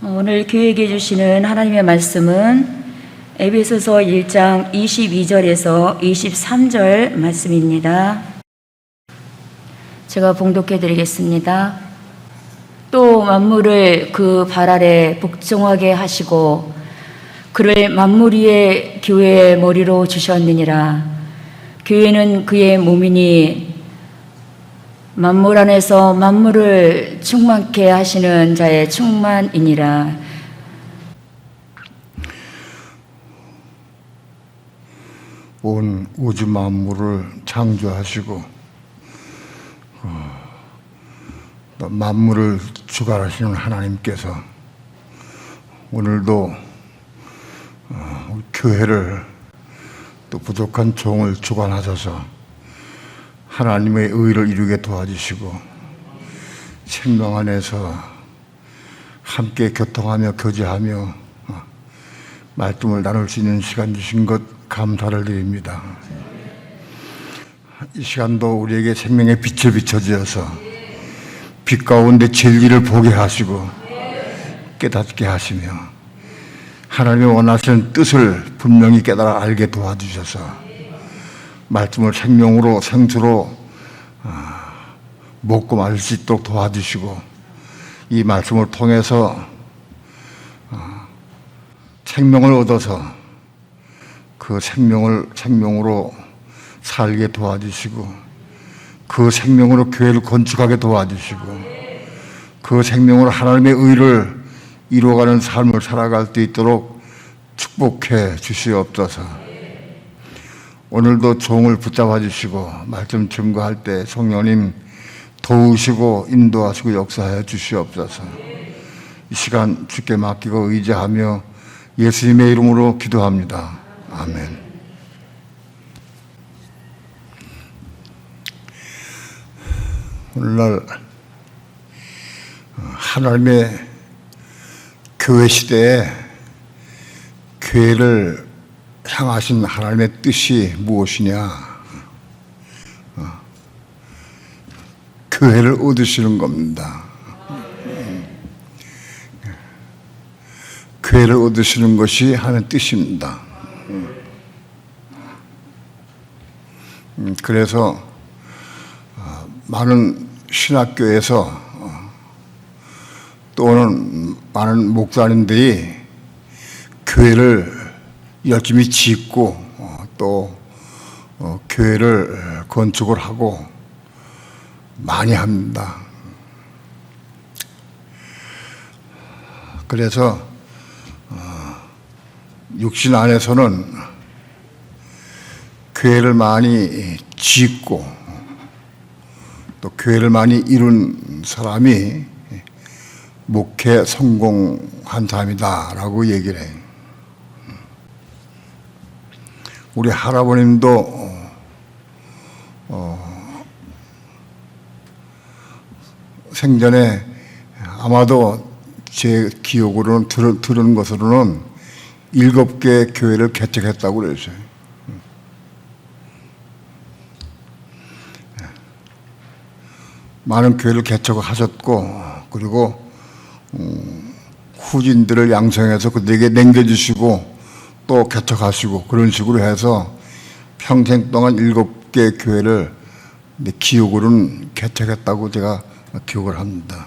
오늘 교회에게 주시는 하나님의 말씀은 에베소서 1장 22절에서 23절 말씀입니다. 제가 봉독해 드리겠습니다. 또 만물을 그 발 아래 복종하게 하시고 그를 만물 위에 교회의 머리로 주셨느니라. 교회는 그의 몸이니 만물 안에서 만물을 충만케 하시는 자의 충만이니라. 온 우주 만물을 창조하시고 또 만물을 주관하시는 하나님께서 오늘도 교회를 또 부족한 종을 주관하셔서 하나님의 의를 이루게 도와주시고 생명 안에서 함께 교통하며 교제하며 말씀을 나눌 수 있는 시간 주신 것 감사를 드립니다. 이 시간도 우리에게 생명의 빛을 비춰주셔서 빛 가운데 진리를 보게 하시고 깨닫게 하시며 하나님의 원하시는 뜻을 분명히 깨달아 알게 도와주셔서 말씀을 생명으로 생수로 먹고 마실 수 있도록 도와주시고 이 말씀을 통해서 생명을 얻어서 그 생명으로 살게 도와주시고 그 생명으로 교회를 건축하게 도와주시고 그 생명으로 하나님의 의를 이루어가는 삶을 살아갈 수 있도록 축복해 주시옵소서. 오늘도 종을 붙잡아 주시고 말씀 증거할 때 성령님 도우시고 인도하시고 역사하여 주시옵소서. 이 시간 주께 맡기고 의지하며 예수님의 이름으로 기도합니다. 아멘. 오늘날 하나님의 교회 시대에 교회를 향하신 하나님의 뜻이 무엇이냐? 교회를 얻으시는 겁니다. 교회를 얻으시는 것이 하나님의 뜻입니다. 그래서 많은 신학교에서 또는 많은 목사님들이 교회를 열심히 짓고 또 교회를 건축을 하고 많이 합니다. 그래서 육신 안에서는 교회를 많이 짓고 또 교회를 많이 이룬 사람이 목회 성공한 사람이다라고 얘기를 해요. 우리 할아버님도 생전에 아마도 제 기억으로는 들은 것으로는 7개 교회를 개척했다고 그랬어요. 많은 교회를 개척하셨고 그리고 후진들을 양성해서 그들에게 남겨주시고 또 개척하시고 그런 식으로 해서 평생 동안 7개 교회를 기억으로는 개척했다고 제가 기억을 합니다.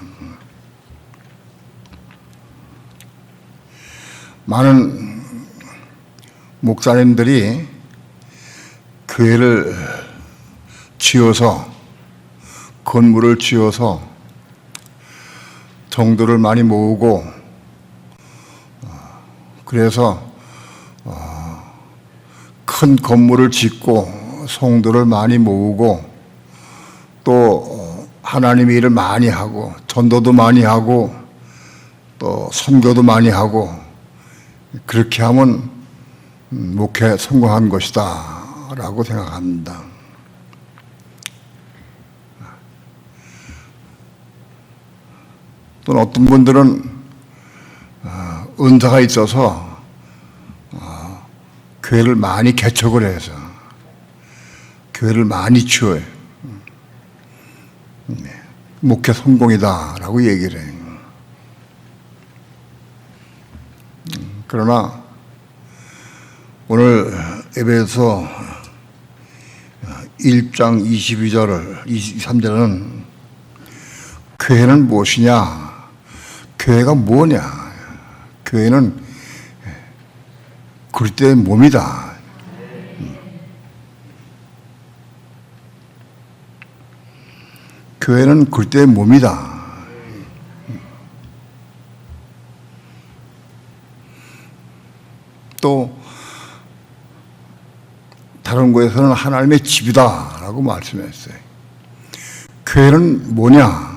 많은 목사님들이 교회를 지어서 건물을 지어서 성도를 많이 모으고 그래서 큰 건물을 짓고 성도를 많이 모으고 또 하나님의 일을 많이 하고 전도도 많이 하고 또 선교도 많이 하고 그렇게 하면 목회 성공한 것이다 라고 생각합니다. 또는 어떤 분들은 은사가 있어서 교회를 많이 개척을 해서 교회를 많이 지어요. 목회 성공이다라고 얘기를 해요. 그러나 오늘 에베소 1장 22절, 23절은 교회는 무엇이냐? 교회가 뭐냐? 교회는 그리스도의 몸이다. 교회는 그리스도의 몸이다. 또 다른 곳에서는 하나님의 집이다라고 말씀했어요. 교회는 뭐냐?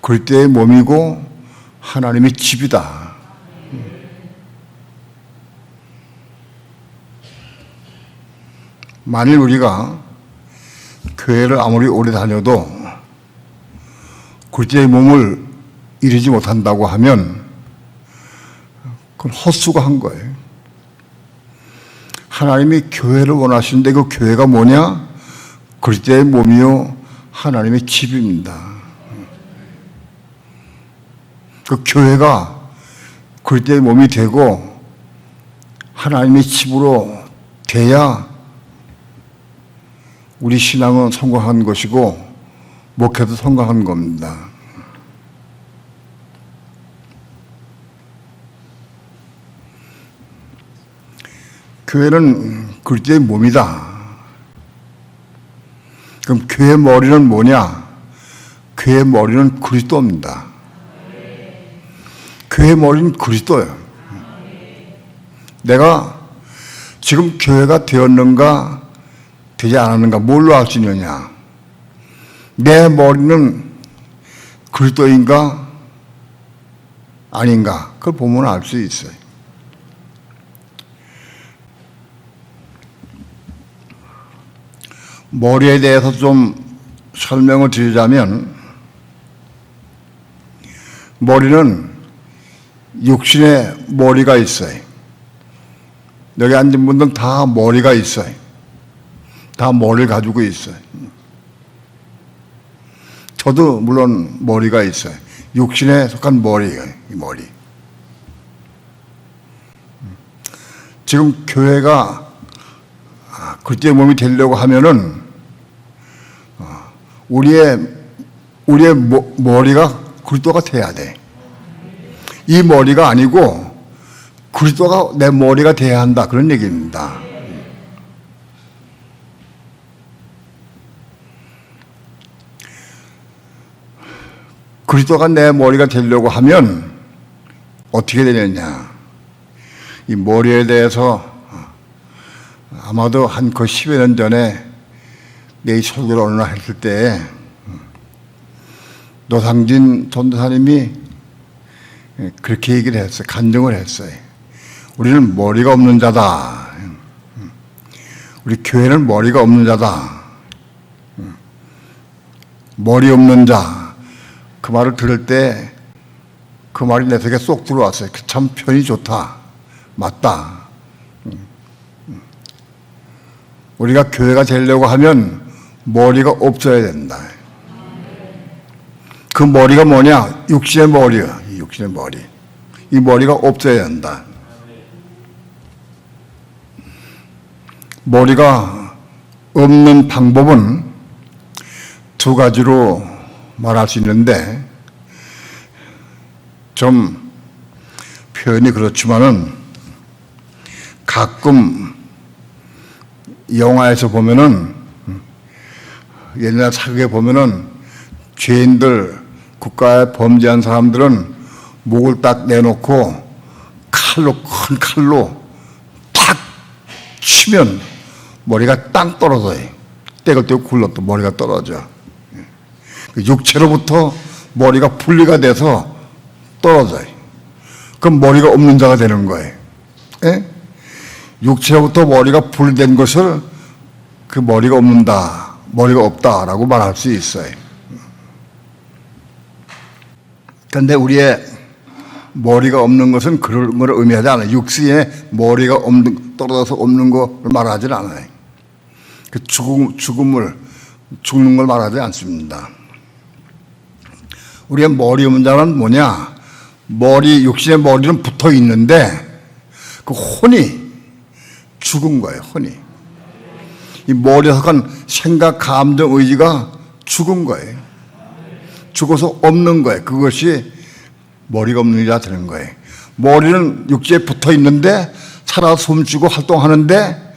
그리스도의 몸이고 하나님의 집이다. 만일 우리가 교회를 아무리 오래 다녀도 그리스도의 몸을 이루지 못한다고 하면 그건 헛수고한 거예요. 하나님이 교회를 원하시는데 그 교회가 뭐냐? 그리스도의 몸이요 하나님의 집입니다. 그 교회가 그리스도의 몸이 되고 하나님의 집으로 돼야 우리 신앙은 성공한 것이고 목회도 성공한 겁니다. 교회는 그리스도의 몸이다. 그럼 교회 머리는 뭐냐? 교회 머리는 그리스도입니다. 교회 머리는 그리스도예요. 내가 지금 교회가 되었는가 되지 않았는가 뭘로 알 수 있느냐? 내 머리는 그리스도인가 아닌가 그걸 보면 알 수 있어요. 머리에 대해서 좀 설명을 드리자면 머리는 육신의 머리가 있어요. 여기 앉은 분들은 다 머리가 있어요. 다 머리를 가지고 있어요. 저도 물론 머리가 있어요. 육신에 속한 머리예요. 이 머리. 지금 교회가 그리스도의 몸이 되려고 하면은 우리의 머리가 그리스도가 돼야 돼. 이 머리가 아니고 그리스도가 내 머리가 돼야 한다. 그런 얘기입니다. 그리스도가 내 머리가 되려고 하면 어떻게 되느냐? 이 머리에 대해서 아마도 한 그 10여 년 전에 내 설교를 어느 날 했을 때 노상진 전도사님이 그렇게 얘기를 했어요. 간증을 했어요. 우리는 머리가 없는 자다. 우리 교회는 머리가 없는 자다. 머리 없는 자. 그 말을 들을 때 그 말이 내 속에 쏙 들어왔어요. 참 편이 좋다. 맞다. 우리가 교회가 되려고 하면 머리가 없어야 된다. 그 머리가 뭐냐? 육신의 머리야. 이 육신의 머리. 이 머리가 없어야 된다. 머리가 없는 방법은 두 가지로 말할 수 있는데 좀 표현이 그렇지만은 가끔 영화에서 보면은 옛날 사극에 보면은 죄인들 국가에 범죄한 사람들은 목을 딱 내놓고 칼로 큰 칼로 탁 치면 머리가 땅 떨어져요. 떼글떼글 굴러도 머리가 떨어져. 육체로부터 머리가 분리가 돼서 떨어져요. 그럼 머리가 없는 자가 되는 거예요. 예? 육체로부터 머리가 분리된 것을 그 머리가 없는다, 머리가 없다라고 말할 수 있어요. 그런데 우리의 머리가 없는 것은 그런 걸 의미하지 않아요. 육신에 머리가 떨어져서 없는 걸 말하지 않아요. 그 죽는 걸 말하지 않습니다. 우리의 머리 없는 자는 뭐냐? 육신의 머리는 붙어 있는데 그 혼이 죽은 거예요. 혼이. 이 머리에 속한 생각, 감정, 의지가 죽은 거예요. 죽어서 없는 거예요. 그것이 머리가 없는 자가 되는 거예요. 머리는 육지에 붙어 있는데 살아 숨쉬고 활동하는데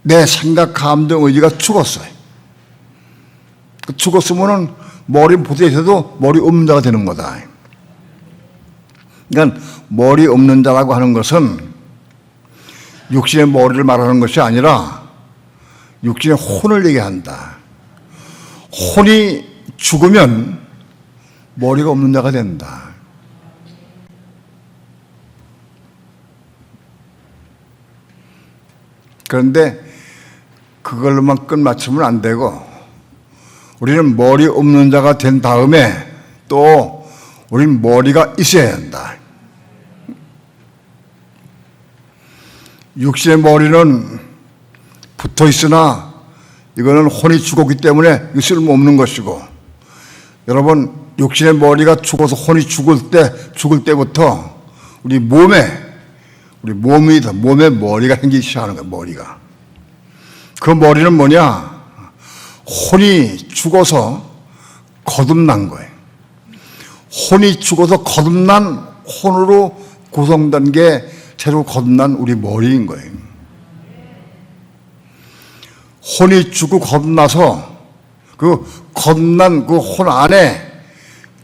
내 생각, 감정, 의지가 죽었어요. 죽었으면은 머리 붙어 있어도 머리 없는 자가 되는 거다. 그러니까 머리 없는 자라고 하는 것은 육신의 머리를 말하는 것이 아니라 육신의 혼을 얘기한다. 혼이 죽으면 머리가 없는 자가 된다. 그런데 그걸로만 끝마치면 안 되고 우리는 머리 없는 자가 된 다음에 또 우리는 머리가 있어야 한다. 육신의 머리는 붙어 있으나 이거는 혼이 죽었기 때문에 쓸모없는 것이고, 여러분 육신의 머리가 죽어서 혼이 죽을 때부터 우리 몸에 머리가 생기기 시작하는 거예요. 머리가. 그 머리는 뭐냐? 혼이 죽어서 거듭난 거예요. 혼이 죽어서 거듭난 혼으로 구성된 게 새로 거듭난 우리 머리인 거예요. 혼이 죽고 거듭나서 그 거듭난 그 혼 안에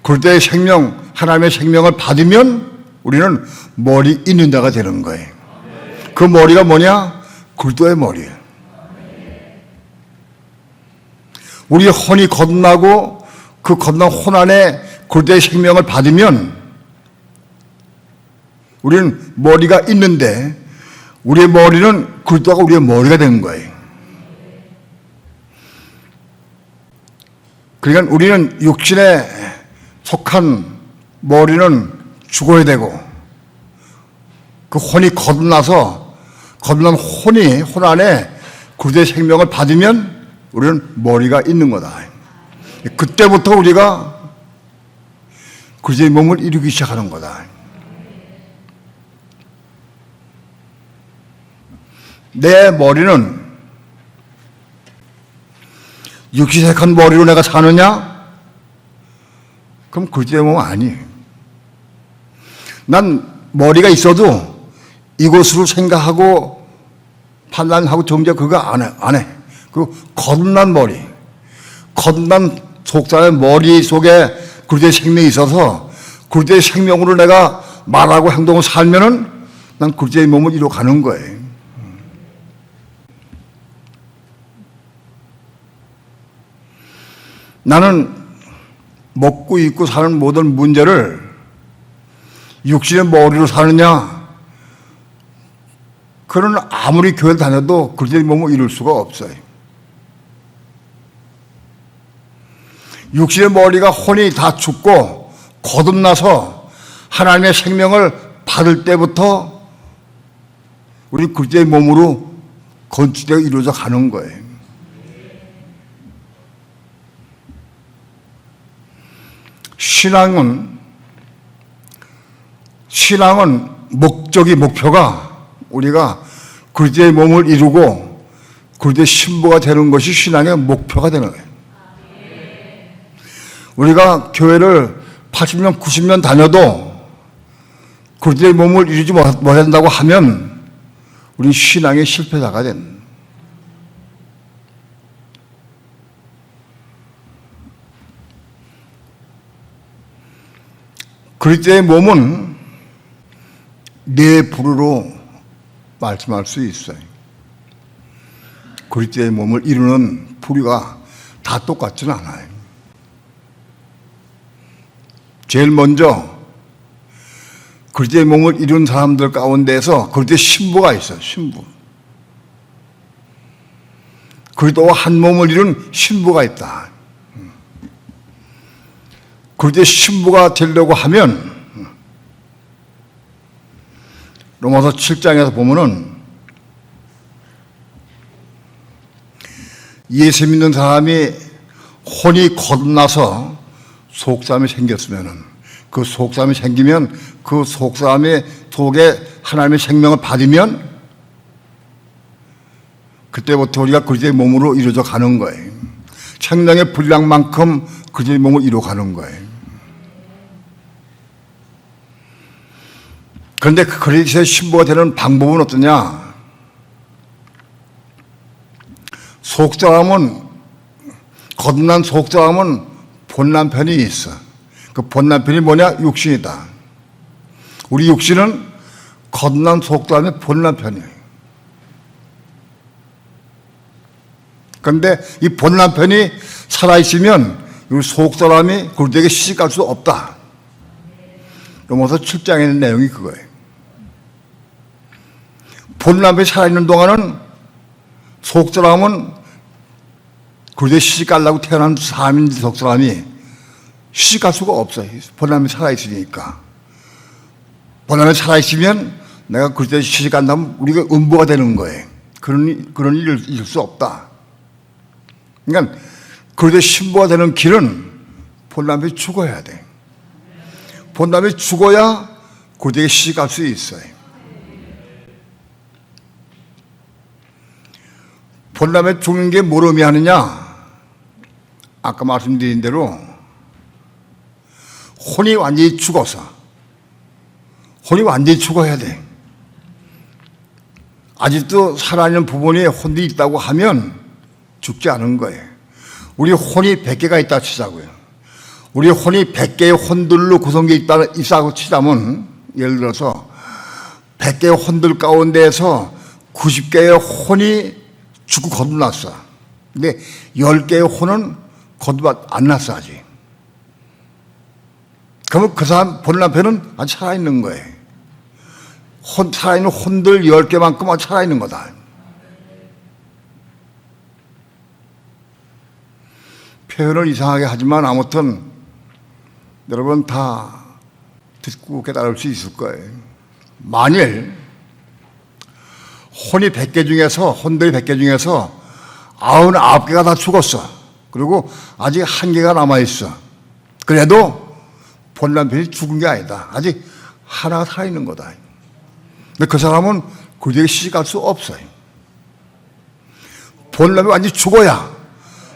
그리스도의 생명, 하나님의 생명을 받으면 우리는 머리 있는 자가 되는 거예요. 그 머리가 뭐냐? 그리스도의 머리예요. 우리 혼이 거듭나고 그 거듭난 혼 안에 그리스도의 생명을 받으면 우리는 머리가 있는데 우리의 머리는 그리스도가 우리의 머리가 되는 거예요. 그러니까 우리는 육신에 속한 머리는 죽어야 되고 그 혼이 거듭나서 거듭난 혼 안에 그리스도의 생명을 받으면 우리는 머리가 있는 거다. 그때부터 우리가 그리스도의 몸을 이루기 시작하는 거다. 내 머리는 육신에 속한 머리로 내가 사느냐? 그럼 그리스도의 몸은 아니에요. 난 머리가 있어도 이것으로 생각하고 판단하고 정죄 그거 안 해. 그 거듭난 머리, 거듭난 속사의 머리 속에 그리스도의 생명이 있어서 그리스도의 생명으로 내가 말하고 행동을 살면은 난 그리스도의 몸을 이루어가는 거예요. 나는 먹고 입고 사는 모든 문제를 육신의 머리로 사느냐? 그는 아무리 교회 다녀도 그리스도의 몸을 이룰 수가 없어요. 육신의 머리가 혼이 다 죽고 거듭나서 하나님의 생명을 받을 때부터 우리 그리스도의 몸으로 건축되어 이루어져 가는 거예요. 신앙은 목표가 우리가 그리스도의 몸을 이루고 그리스도의 신부가 되는 것이 신앙의 목표가 되는 거예요. 우리가 교회를 80년, 90년 다녀도 그리스도의 몸을 이루지 못한다고 하면 우리 신앙의 실패자가 된. 그리스도의 몸은 네 부류로 말씀할 수 있어요. 그리스도의 몸을 이루는 부류가 다 똑같지는 않아요. 제일 먼저 그리스도의 몸을 이룬 사람들 가운데서 그리스도의 신부가 있어요. 신부. 그리스도와 한 몸을 이룬 신부가 있다. 그리스도의 신부가 되려고 하면 로마서 7장에서 보면은 예수 믿는 사람이 혼이 거듭나서 속삼이 생겼으면은 그 속사람이 생기면 그 속사람의 속에 하나님의 생명을 받으면 그때부터 우리가 그리스도의 몸으로 이루어져 가는 거예요. 생명의 분량만큼 그리스도의 몸을 이루어가는 거예요. 그런데 그 그리스도의 신부가 되는 방법은 어떠냐? 속사람은, 거듭난 속사람은 본남편이 있어. 그 본남편이 뭐냐? 육신이다. 우리 육신은 거듭난 속사람의 본남편이에요. 그런데 이 본남편이 살아있으면 우리 속사람이 그리스도에게 시집갈 수 없다. 로마서 7장에 있는 내용이 그거예요. 본남편이 살아있는 동안은 속사람은 그리스도에 시집가려고 태어난 사람인 속사람이 시집갈 수가 없어요. 본남편이 살아있으니까. 본남편이 살아있으면 내가 그리스도에 시집간다면 우리가 음부가 되는 거예요. 그런 일을 있을 수 없다. 그러니까 그리스도의 신부가 되는 길은 본남편이 죽어야 돼. 본남편이 죽어야 그리스도에게 시집갈 수 있어요. 본남편이 죽는 게 뭘 의미하느냐? 아까 말씀드린 대로 혼이 완전히 죽어서, 혼이 완전히 죽어야 돼. 아직도 살아있는 부분이 혼이 있다고 하면 죽지 않은 거예요. 우리 혼이 100개가 있다 치자고요. 우리 혼이 100개의 혼들로 구성되어 있다고 치자면, 예를 들어서 100개의 혼들 가운데에서 90개의 혼이 죽고 거듭났어. 근데 10개의 혼은 거듭 안 났어 아직. 그러면 그 사람 본남편은 아직 살아있는 거예요. 살아있는 혼들 10개만큼 아직 살아있는 거다. 표현을 이상하게 하지만 아무튼 여러분 다 듣고 깨달을 수 있을 거예요. 만일 혼이 100개 중에서, 혼들이 100개 중에서 99개가 다 죽었어. 그리고 아직 1개가 남아있어. 그래도 본남편이 죽은 게 아니다. 아직 하나가 살아있는 거다. 근데 그 사람은 그들에게 시집갈 수 없어요. 본남편이 완전히 죽어야,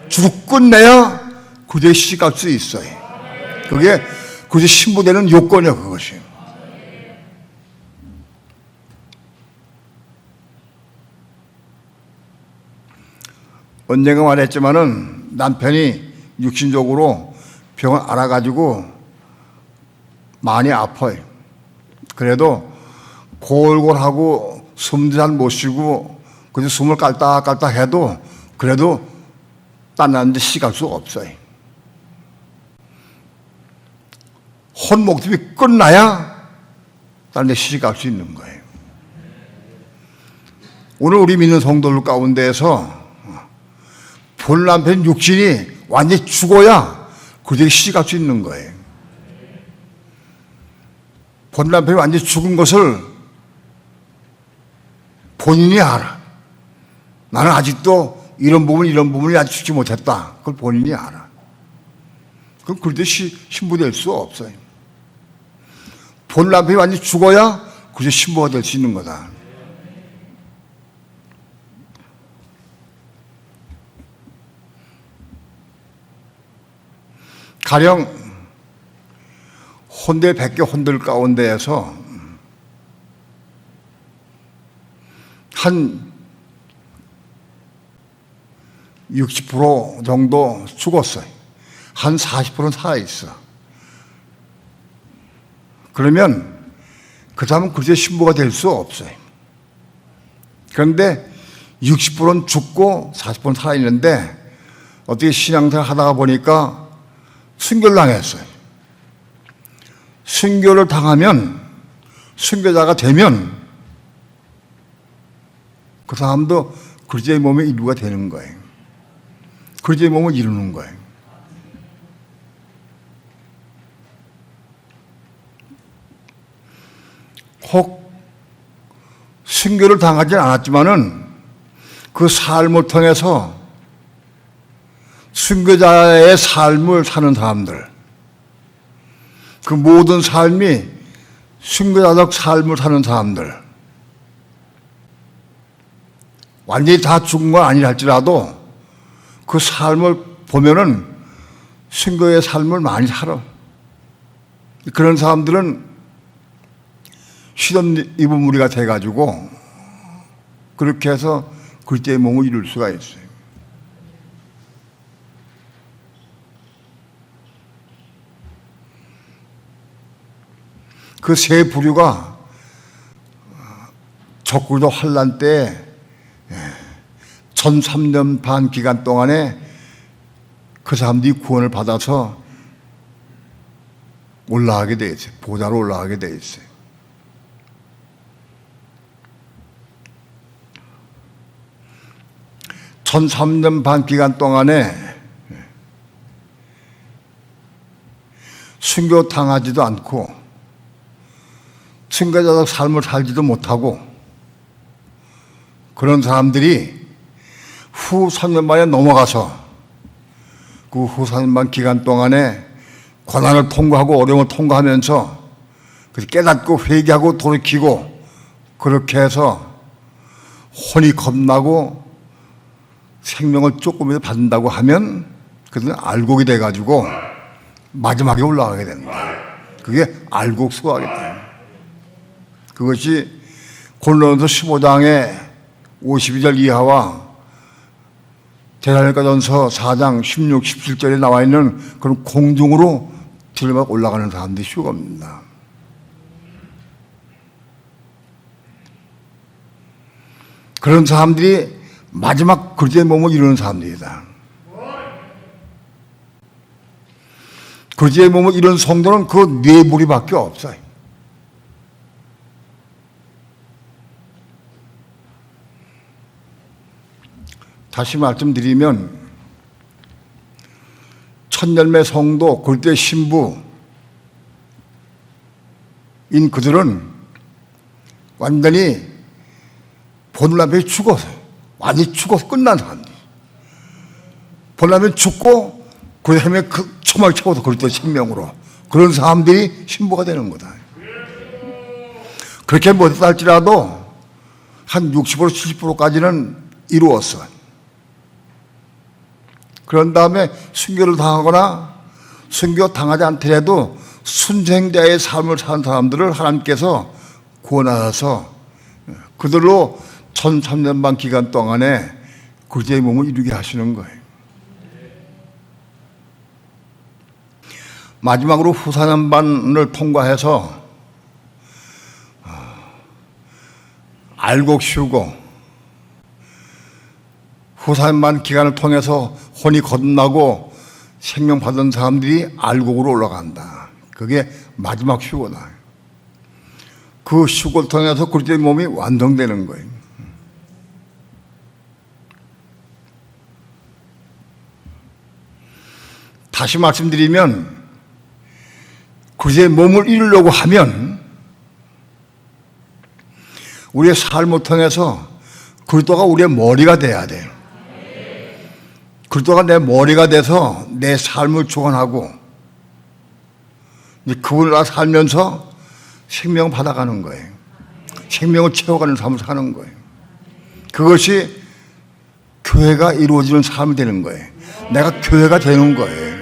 죽고 끝내야 그들에게 시집갈 수 있어요. 그게 그들의 신부되는 요건이야, 그것이. 언젠가 말했지만은 남편이 육신적으로 병을 앓아가지고 많이 아파요. 그래도 골골하고 숨도 잘 못 쉬고 그래서 숨을 깔딱깔딱 해도 그래도 딴 남자 시갈 수 없어요. 혼 목숨이 끝나야 딴 데 시집갈 수 있는 거예요. 오늘 우리 믿는 성도들 가운데에서 본남편 육신이 완전히 죽어야 그들에게 시집갈 수 있는 거예요. 본남편이 완전히 죽은 것을 본인이 알아. 나는 아직도 이런 부분이 아직 죽지 못했다. 그걸 본인이 알아. 그럼 그들이 신부될 수 없어요. 본남편이 완전히 죽어야 그들이 신부가 될 수 있는 거다. 가령 혼대 100개 혼들 가운데에서 한 60% 정도 죽었어요. 한 40%는 살아있어. 그러면 그 사람은 그리스도의 신부가 될 수 없어요. 그런데 60%는 죽고 40%는 살아있는데 어떻게 신앙생활 하다가 보니까 순교를 당했어요. 순교를 당하면, 순교자가 되면 그 사람도 그리스도의 몸의 일부가 되는 거예요. 그리스도의 몸을 이루는 거예요. 혹 순교를 당하지 않았지만은 그 삶을 통해서 순교자의 삶을 사는 사람들, 그 모든 삶이 순교자적 삶을 사는 사람들, 완전히 다 죽은 건 아니라 할지라도 그 삶을 보면은 순교의 삶을 많이 살아. 그런 사람들은 시험 입은 무리가 돼가지고 그렇게 해서 그리스도의 몸을 이룰 수가 있어요. 그 세 부류가 적그리스도 환란 때 13년 반 기간 동안에 그 사람들이 구원을 받아서 올라가게 돼 있어요. 보좌로 올라가게 돼 있어요. (1003년) 반 기간 동안에 순교 당하지도 않고 순교자적 삶을 살지도 못하고 그런 사람들이 후 3년 만에 넘어가서 그 후 3년 반 기간 동안에 고난을 통과하고 어려움을 통과하면서 깨닫고 회개하고 돌이키고 그렇게 해서 혼이 겁나고 생명을 조금이라도 받는다고 하면 그들은 알곡이 돼가지고 마지막에 올라가게 된다. 그게 알곡 수고하겠다. 그것이 고린도전서 15장의 52절 이하와 데살로니가전서 4장 16, 17절에 나와 있는 그런 공중으로 들막 올라가는 사람들이 휴겁니다. 그런 사람들이 마지막 그리스도의 몸을 이루는 사람들이다. 그리스도의 몸을 이루는 성도는 그 네 무리밖에 없어요. 다시 말씀드리면 천열매 성도 그리스도의 신부인 그들은 완전히 보는 앞에 죽어서 완전히 죽어서 끝난 사람들. 보려면 죽고 그 다음에 그 초막을 채워서 그리스도의 생명으로 그런 사람들이 신부가 되는 거다. 그렇게 못했다 할지라도 한 60% 70%까지는 이루었어. 그런 다음에 순교를 당하거나 순교 당하지 않더라도 순생자의 삶을 사는 사람들을 하나님께서 구원하셔서 그들로 1003년 반 기간 동안에 그리스도의 몸을 이루게 하시는 거예요. 마지막으로 후 4년 반을 통과해서 알곡 쉬우고 후 4년 반 기간을 통해서 혼이 거듭나고 생명 받은 사람들이 알곡으로 올라간다. 그게 마지막 휴거다. 그 휴거를 통해서 그리스도의 몸이 완성되는 거예요. 다시 말씀드리면 그리스도의 몸을 이루려고 하면 우리의 삶을 통해서 그리스도가 우리의 머리가 돼야 돼요. 그리스도가 내 머리가 돼서 내 삶을 주관하고 그분을 살면서 생명을 받아가는 거예요. 생명을 채워가는 삶을 사는 거예요. 그것이 교회가 이루어지는 삶이 되는 거예요. 내가 교회가 되는 거예요.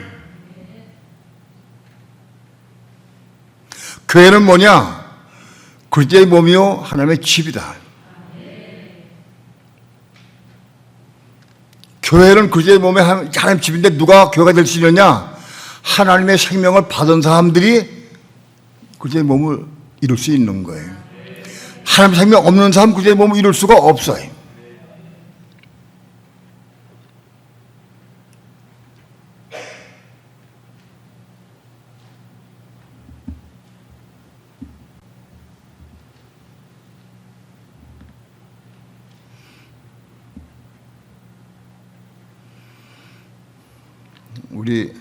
교회는 뭐냐? 그리스도의 몸이요 하나님의 집이다. 교회는 그리스도의 몸의 하나님 집인데 누가 교회가 될 수 있느냐? 하나님의 생명을 받은 사람들이 그리스도의 몸을 이룰 수 있는 거예요. 하나님의 생명 없는 사람은 그리스도의 몸을 이룰 수가 없어요. 우리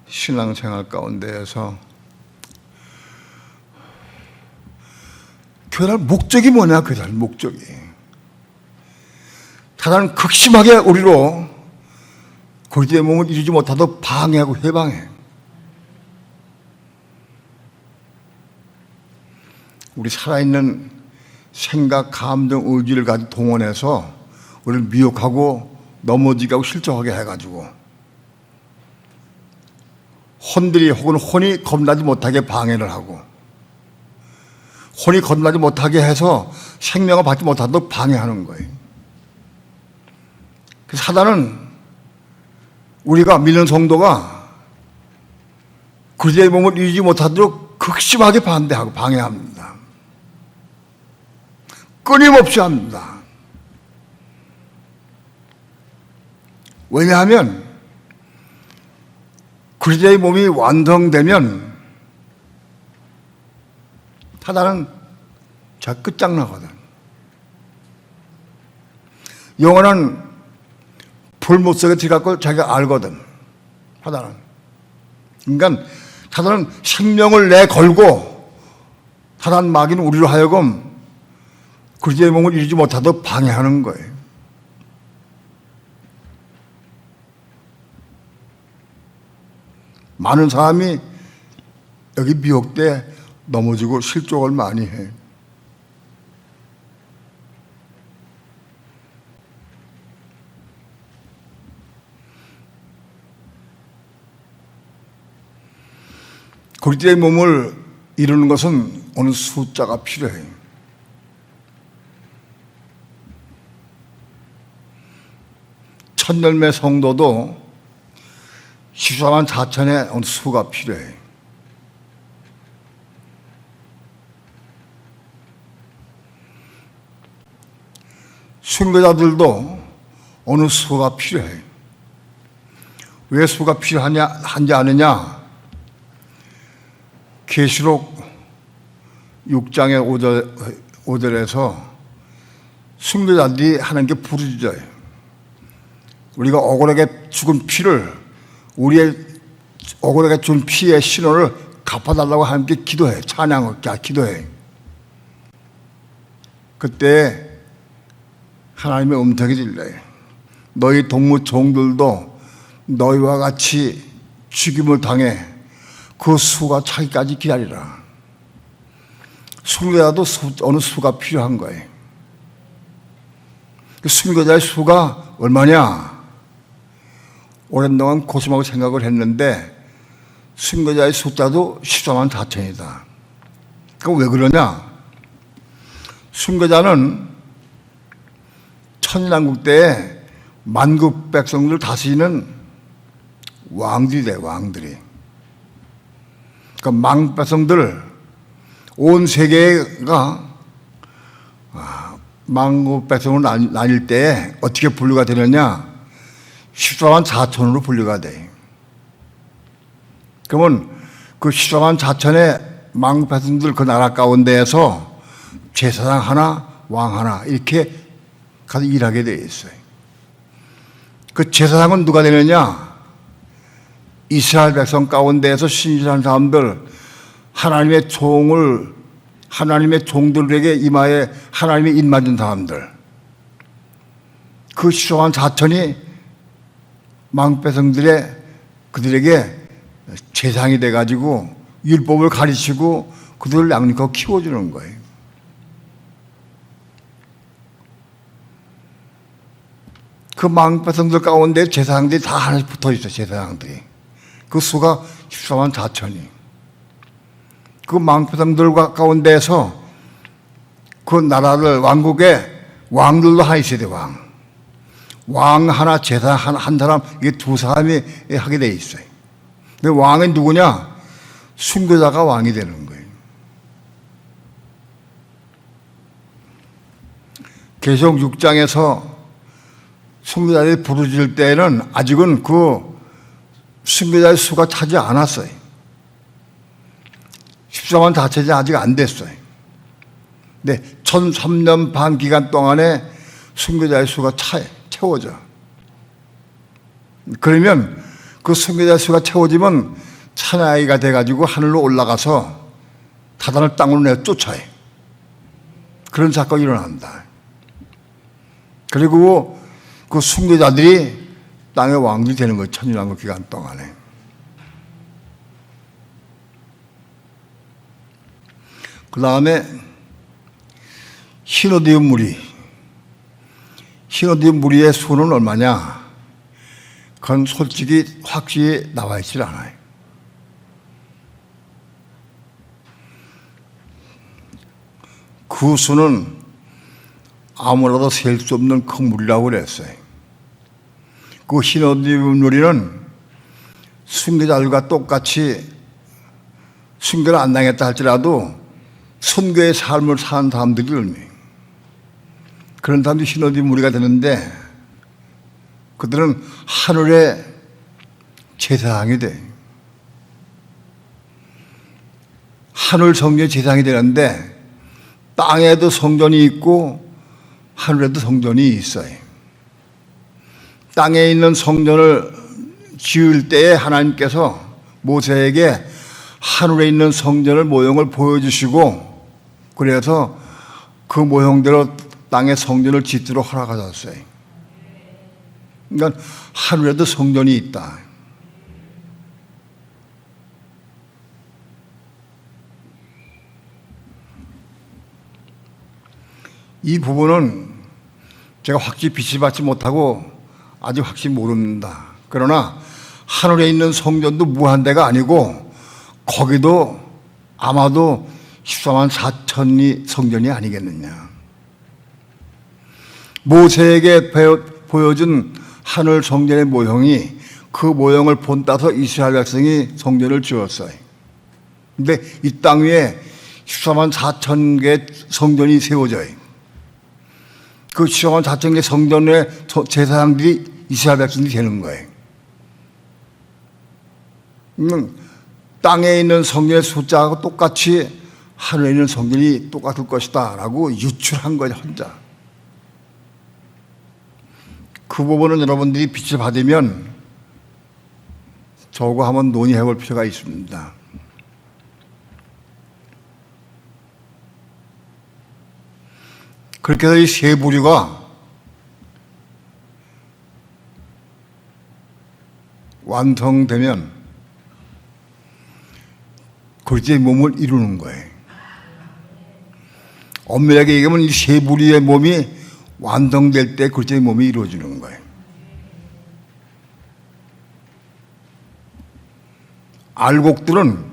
신앙생활 가운데에서 교회의 목적이 뭐냐? 교회의 목적이 사단은 극심하게 우리로 그리스도의 몸을 이루지 못하도록 방해하고 해방해. 우리 살아있는 생각, 감정, 의지를 가지고 동원해서 우리를 미혹하고 넘어지게 하고 실족하게 해가지고 혼들이 혹은 혼이 겁나지 못하게 방해를 하고 혼이 겁나지 못하게 해서 생명을 받지 못하도록 방해하는 거예요. 그 사단은 우리가 믿는 성도가 그리스도의 몸을 이루지 못하도록 극심하게 반대하고 방해합니다. 끊임없이 합니다. 왜냐하면 그리스도의 몸이 완성되면 사단은 자 끝장나거든. 영원한 불못 속에 들어갈 걸 자기가 알거든. 사단은. 그러니까 사단은 생명을 내걸고 사단 마귀는 우리로 하여금 그리스도의 몸을 이루지 못하도록 방해하는 거예요. 많은 사람이 여기 미혹돼 넘어지고 실족을 많이 해. 그리스도의 몸을 이루는 것은 어느 숫자가 필요해요. 천열매 성도도 14만 4천의 어느 수가 필요해요. 순교자들도 어느 수가 필요해요. 왜 수가 필요한지 아느냐? 계시록 6장의 5절에서 순교자들이 하나님께 부르짖어요. 우리가 억울하게 죽은 피를, 우리의 억울하게 준 피의 신호를 갚아달라고 하나님께 기도해. 찬양을 기도해. 그때 하나님의 음성이 들려요. 너희 동무 종들도 너희와 같이 죽임을 당해 그 수가 차기까지 기다리라. 순교자도 어느 수가 필요한 거예요. 그 순교자의 수가 얼마냐? 오랜 동안 고심하고 생각을 했는데 순교자의 숫자도 14만 4천이다. 그럼 왜 그러냐? 순교자는 천년왕국 때에 만국 백성들 다스리는 왕들이 돼, 왕들이. 그러니까 만국 백성들, 온 세계가 만국 백성으로 나뉠 때 어떻게 분류가 되느냐? 14만 4천으로 분류가 돼. 그러면 그 14만 4천의 만국 백성들 그 나라 가운데에서 제사장 하나, 왕 하나 이렇게 가서 일하게 돼 있어요. 그 제사장은 누가 되느냐? 이스라엘 백성 가운데에서 신실한 사람들, 하나님의 종들에게 이마에 하나님의 입 맞은 사람들, 그 14만 4천이 만국 백성들의 그들에게 제상이 돼가지고 율법을 가르치고 그들을 양육하고 키워주는 거예요. 그 만국 백성들 가운데 제사장들이 다 하나씩 붙어 있어. 제사장들이 그 수가 14만 4천이. 그 만국 백성들 가운데에서 그 나라를 왕국에 왕들도 하나 있어야 돼. 왕 하나, 제사장 한 사람, 이게 두 사람이 하게 돼 있어요. 근데 왕은 누구냐? 순교자가 왕이 되는 거예요. 계시록 6장에서 순교자들이 부르짖을 때에는 아직은 그 순교자의 수가 차지 않았어요. 14만 4천이 아직 안 됐어요. 근데 1003년 반 기간 동안에 순교자의 수가 채워져. 그러면 그 순교자의 수가 채워지면 사나이가 돼가지고 하늘로 올라가서 사단을 땅으로 내어 쫓아요. 그런 사건이 일어난다. 그리고 그 순교자들이 땅의 왕들이 되는 거예요. 천년왕국 기간 동안에. 그 다음에 히노디움 무리. 히노디움 무리의 수는 얼마냐? 그건 솔직히 확실히 나와 있질 않아요. 그 수는 아무나도 셀 수 없는 큰 무리라고 그랬어요. 그 히노디움 무리는 순교자들과 똑같이 순교를 안 당했다 할지라도 순교의 삶을 사는 사람들이 그런 사람들이 히노디움 무리가 되는데 그들은 하늘의 제사장이 돼. 하늘 성전의 제사장이 되는데 땅에도 성전이 있고 하늘에도 성전이 있어요. 땅에 있는 성전을 지을 때에 하나님께서 모세에게 하늘에 있는 성전을 모형을 보여주시고 그래서 그 모형대로 땅에 성전을 짓도록 허락하셨어요. 그러니까 하늘에도 성전이 있다. 이 부분은 제가 확실히 빛을 받지 못하고 아직 확실히 모릅니다. 그러나 하늘에 있는 성전도 무한대가 아니고 거기도 아마도 14만 4천이 성전이 아니겠느냐. 모세에게 보여준 하늘 성전의 모형이 그 모형을 본따서 이스라엘 백성이 성전을 지었어요. 근데 이 땅 위에 14만 4천 개의 성전이 세워져요. 그 14만 4천 개의 성전의 제사장들이 이스라엘 백성이 되는 거예요. 땅에 있는 성전의 숫자하고 똑같이 하늘에 있는 성전이 똑같을 것이다 라고 유출한 거죠, 혼자. 그 부분은 여러분들이 빛을 받으면 저하고 한번 논의해 볼 필요가 있습니다. 그렇게 해서 이 세 부류가 완성되면 그리스도의 몸을 이루는 거예요. 엄밀하게 얘기하면 이 세 부류의 몸이 완성될 때 그리스도의 몸이 이루어지는 거예요. 알곡들은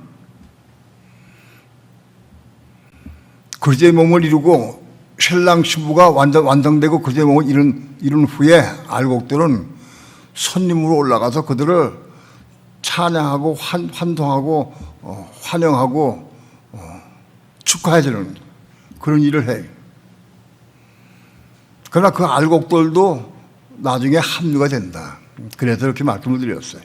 그리스도의 몸을 이루고 신랑 신부가 완성되고 그리스도의 몸을 이룬 후에 알곡들은 손님으로 올라가서 그들을 찬양하고 환송하고 환영하고 축하해 주는 그런 일을 해요. 그러나 그 알곡들도 나중에 합류가 된다. 그래서 이렇게 말씀을 드렸어요.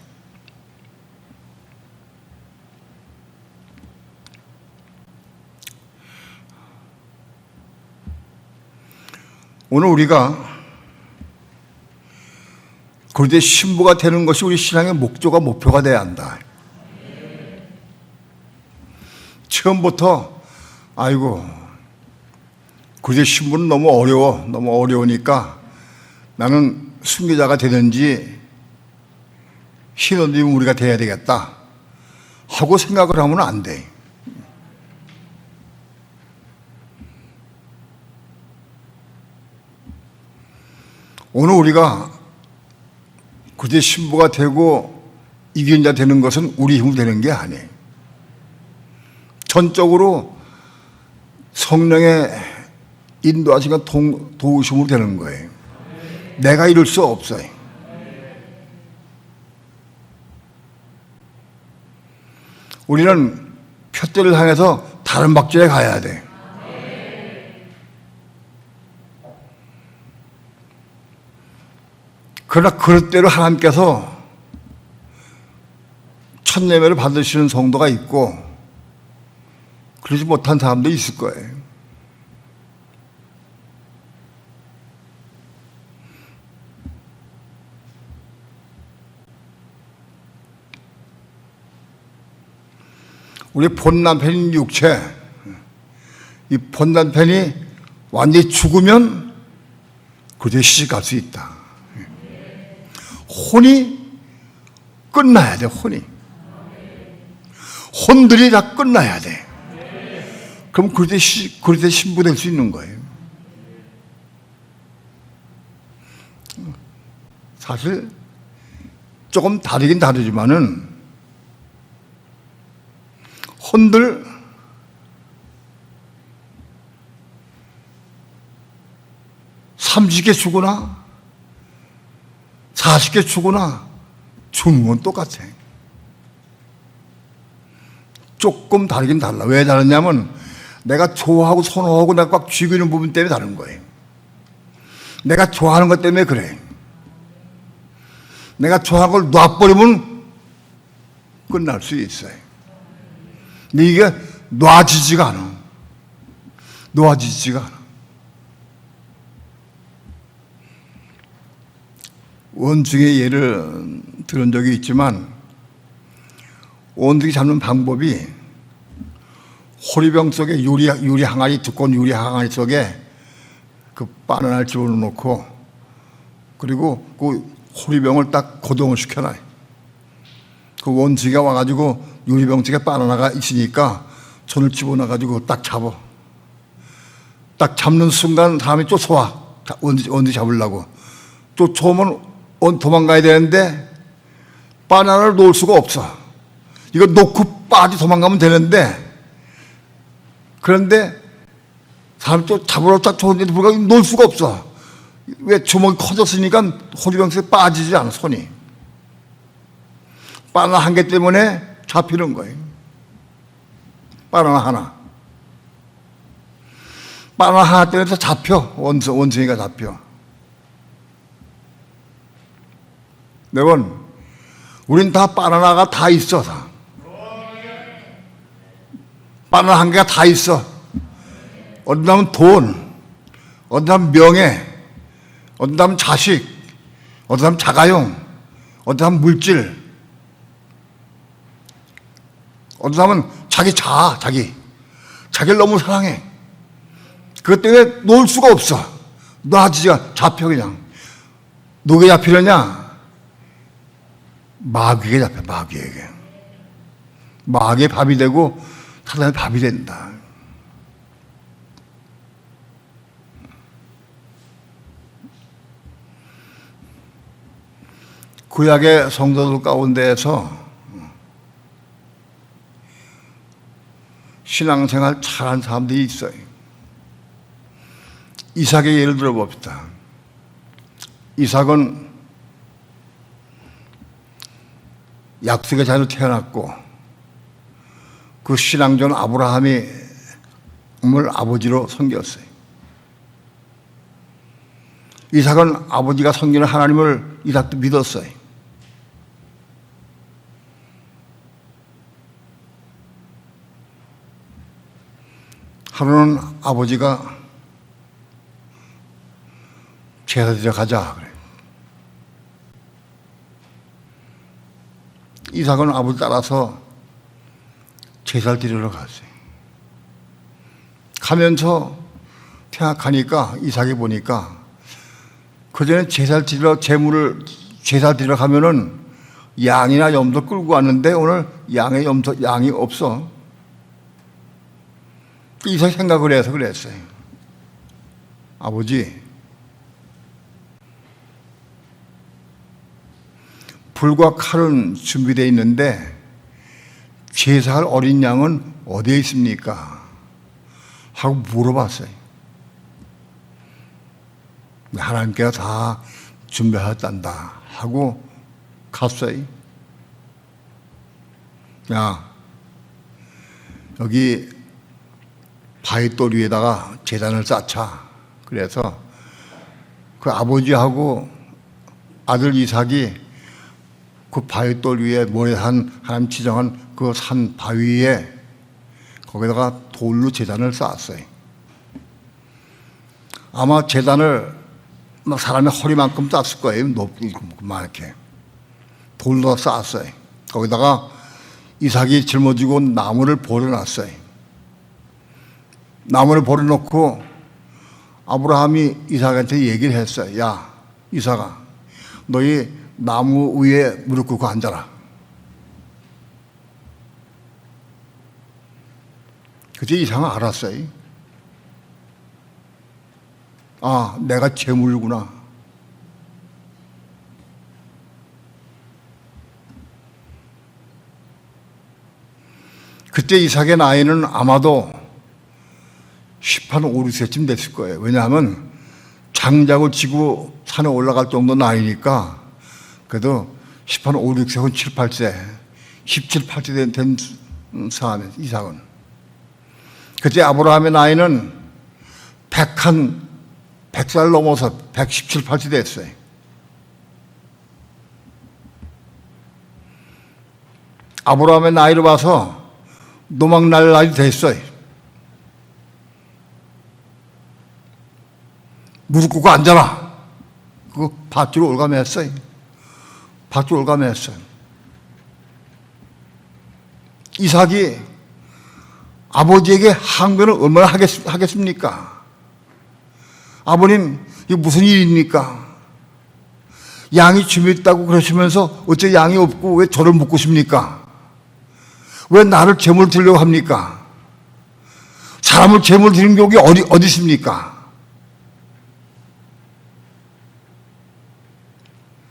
오늘 우리가 그리스도의 신부가 되는 것이 우리 신앙의 목적과 목표가 돼야 한다. 처음부터 아이고 그리스도의 신부는 너무 어려우니까 나는 순교자가 되든지 히노디움 우리가 돼야 되겠다 하고 생각을 하면 안 돼. 오늘 우리가 그리스도의 신부가 되고 이견자 되는 것은 우리 힘으로 되는 게 아니에요. 전적으로 성령의 인도하시는 도우심으로 되는 거예요. 내가 이룰 수 없어요. 우리는 표대를 향해서 다른 박질에 가야 돼. 그러나 그릇대로 하나님께서 첫 예배를 받으시는 성도가 있고 그러지 못한 사람도 있을 거예요. 우리 본남편인 육체, 이 본남편이 완전히 죽으면 그저 시집갈 수 있다. 혼이 끝나야 돼, 혼이. 혼들이 다 끝나야 돼. 그럼 그럴 때 신부 될 수 있는 거예요. 사실 조금 다르긴 다르지만은 혼들 30개 주거나 40개 주거나 주는 건 똑같아. 조금 다르긴 달라. 왜 다르냐면 내가 좋아하고 선호하고 내가 꽉 쥐고 있는 부분 때문에 다른 거예요. 내가 좋아하는 것 때문에 그래. 내가 좋아하는 걸 놔버리면 끝날 수 있어요. 근데 이게 놔지지가 않아. 놓아지지가 않아. 원숭이의 예를 들은 적이 있지만 원숭이 잡는 방법이 호리병 속에 유리 항아리, 두꺼운 유리 항아리 속에 그 바나나를 집어넣고 그리고 그 호리병을 딱 고정을 시켜놔요. 그 원숭이가 와가지고 유리병 속에 바나나가 있으니까 손을 집어넣어가지고 딱 잡아. 딱 잡는 순간 사람이 쫓아와. 원숭이 잡으려고. 쫓아오면 도망가야 되는데 바나나를 놓을 수가 없어. 이거 놓고 빠지 도망가면 되는데 그런데 사람이 또 잡으러 딱 쫓는데도 불구하고 놓을 수가 없어. 왜 주먹이 커졌으니까 호리병 속에 빠지지 않아 손이. 바나나 한 개 때문에 잡히는 거예요. 바나나 하나. 바나나 하나 때문에 잡혀. 원숭이가 잡혀. 여러분, 우린 다 바나나가 다 있어. 다. 바나나 한 개가 다 있어. 어디 하면 돈, 어디 하면 명예, 어디 하면 자식, 어디 하면 자가용, 어디 하면 물질, 어디 하면 자기 자아, 자기를 너무 사랑해. 그것 때문에 놓을 수가 없어. 놔지지가 잡혀 그냥. 누구에 잡히느냐? 마귀에게 잡혀. 마귀에게. 마귀의 밥이 되고 사단의 밥이 된다. 구약의 성도들 가운데에서 신앙생활 잘한 사람들이 있어요. 이삭의 예를 들어봅시다. 이삭은 약속의 자녀로 태어났고 그 신앙전 아브라함이 아버지로 섬겼어요. 이삭은 아버지가 섬기는 하나님을 이삭도 믿었어요. 하루는 아버지가 제사 드려 가자 그래. 이삭은 아버지 따라서 제사를 드리러 갔어요. 가면서 생각하니까 이삭이 보니까 그전에 제사를 드리러 가면은 양이나 염소 끌고 왔는데 오늘 양이 없어. 이삭이 생각을 해서 그랬어요. 아버지, 불과 칼은 준비되어 있는데 제사할 어린 양은 어디에 있습니까? 하고 물어봤어요. 하나님께서 다 준비하셨단다 하고 갔어요. 야, 여기 바위돌 위에다가 제단을 쌓자. 그래서 그 아버지하고 아들 이삭이 그 바위돌 위에 모래산 하나님 지정한 그 산 바위에 거기다가 돌로 제단을 쌓았어요. 아마 제단을 막 사람의 허리만큼 쌓았을 거예요. 높이 막 이렇게 돌로 쌓았어요. 거기다가 이삭이 짊어지고 온 나무를 버려놨어요. 나무를 버려놓고 아브라함이 이삭한테 얘기를 했어요. 야, 이삭아, 너희 나무 위에 무릎 꿇고 앉아라. 그때 이상을 알았어요. 아, 내가 재물구나. 그때 이삭의 나이는 아마도 10한 5, 6세쯤 됐을 거예요. 왜냐하면 장작을 지고 산에 올라갈 정도 나이니까 그래도 10한 5, 6세, 한 7, 8세, 17, 8세 된 사람이에요, 이삭은. 그때 아브라함의 나이는 100살 넘어서 117, 8세 됐어요. 아브라함의 나이를 봐서 노막 날 나이 됐어요. 무릎 꿇고 앉아라. 그거 밧줄을 올가맸어요. 밧줄 올가맸어요. 이삭이 아버지에게 항변을 얼마나 하겠습니까? 아버님, 이게 무슨 일입니까? 양이 준비했다고 그러시면서 어째 양이 없고 왜 저를 묶으십니까? 왜 나를 제물 드리려고 합니까? 사람을 제물 드리는 게 어디 있습니까?